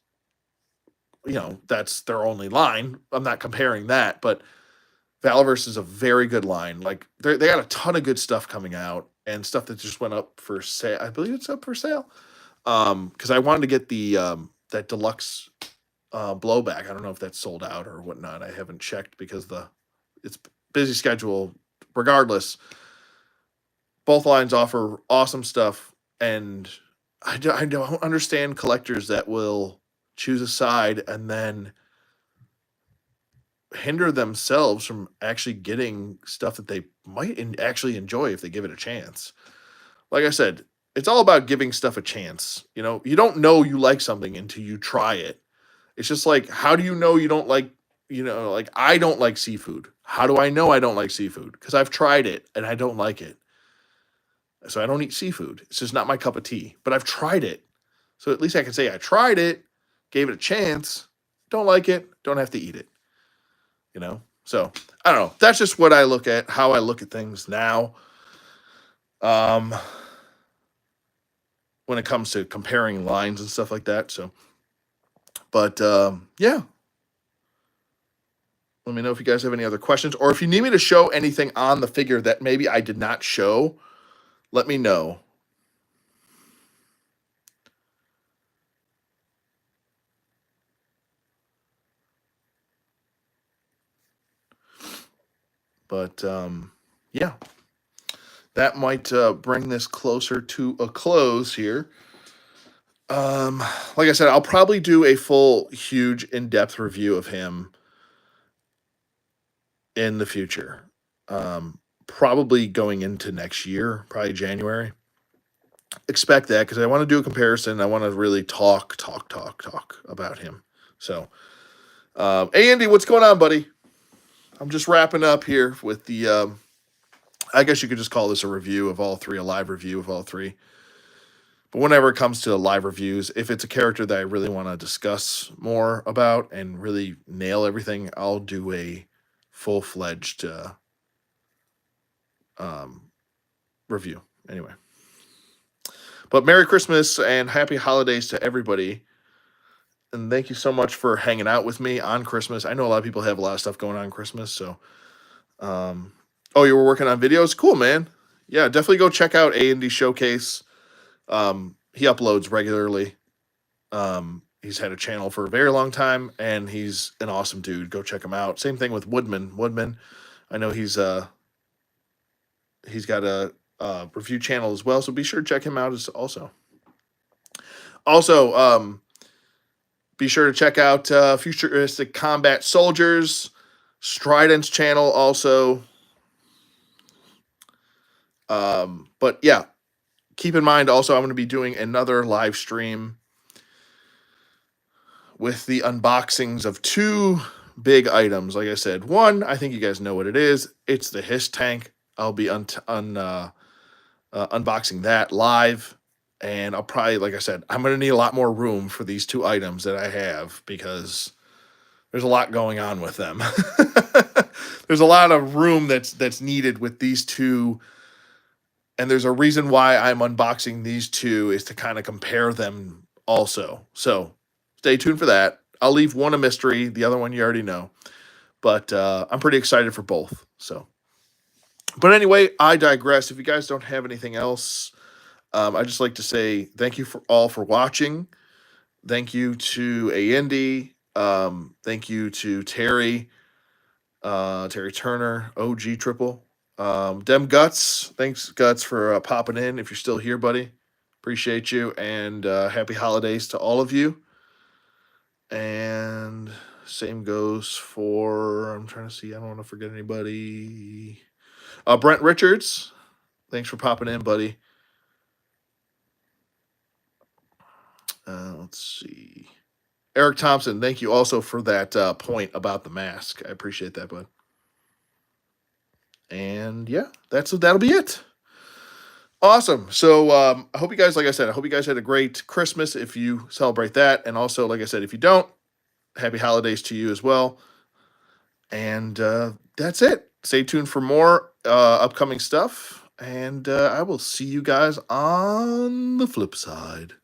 that's their only line. I'm not comparing that, but Valaverse is a very good line. Like, they got a ton of good stuff coming out, and stuff that just went up for sale. I believe it's up for sale. Because I wanted to get the that deluxe blowback. I don't know if that's sold out or whatnot. I haven't checked because it's busy schedule. Regardless, both lines offer awesome stuff, and I don't understand collectors that will choose a side and then hinder themselves from actually getting stuff that they might actually enjoy if they give it a chance. Like I said, it's all about giving stuff a chance. You don't know you like something until you try it. It's just like, how do you know you don't like, like, I don't like seafood. How do I know I don't like seafood? Because I've tried it and I don't like it. So I don't eat seafood. It's just not my cup of tea. But I've tried it. So at least I can say I tried it, gave it a chance, don't like it, don't have to eat it. So I don't know. That's just what I look at, how I look at things now. When it comes to comparing lines and stuff like that. So, but yeah. Let me know if you guys have any other questions, or if you need me to show anything on the figure that maybe I did not show, let me know. But yeah, that might bring this closer to a close here. Like I said, I'll probably do a full, huge, in-depth review of him in the future. Probably going into next year, probably January. Expect that, because I want to do a comparison. I want to really talk about him. So, hey Andy, what's going on, buddy? I'm just wrapping up here with the. I guess you could just call this a review of all three, a live review of all three. But whenever it comes to live reviews, if it's a character that I really want to discuss more about and really nail everything, I'll do a full-fledged review. Anyway. But Merry Christmas and Happy Holidays to everybody. And thank you so much for hanging out with me on Christmas. I know a lot of people have a lot of stuff going on Christmas, so Oh, you were working on videos? Cool, man. Yeah, definitely go check out A&D Showcase. He uploads regularly. He's had a channel for a very long time, and he's an awesome dude. Go check him out. Same thing with Woodman. Woodman, I know he's got a review channel as well, so be sure to check him out as also. Also, be sure to check out Futuristic Combat Soldiers, Strident's channel also. But yeah, keep in mind also I'm going to be doing another live stream with the unboxings of two big items. Like I said, one, I think you guys know what it is. It's the Hiss tank. I'll be unboxing that live. And I'll probably, like I said, I'm going to need a lot more room for these two items that I have because there's a lot going on with them. There's a lot of room that's needed with these two, and there's a reason why I'm unboxing these two is to kind of compare them also. So stay tuned for that. I'll leave one a mystery, the other one you already know, but I'm pretty excited for both. So, but anyway, I digress. If you guys don't have anything else, I just like to say thank you for all for watching. Thank you to Andy. Thank you to Terry, Terry Turner, OG Triple. Dem Guts, thanks Guts for popping in. If you're still here, buddy, appreciate you, and happy holidays to all of you. And same goes for, I'm trying to see, I don't want to forget anybody. Brent Richards, thanks for popping in, buddy. Let's see. Eric Thompson, thank you also for that point about the mask. I appreciate that, bud. And yeah, that'll be it. Awesome. So I hope you guys, like I said, I hope you guys had a great Christmas if you celebrate that. And also, like I said, if you don't, happy holidays to you as well. And that's it. Stay tuned for more upcoming stuff. And I will see you guys on the flip side.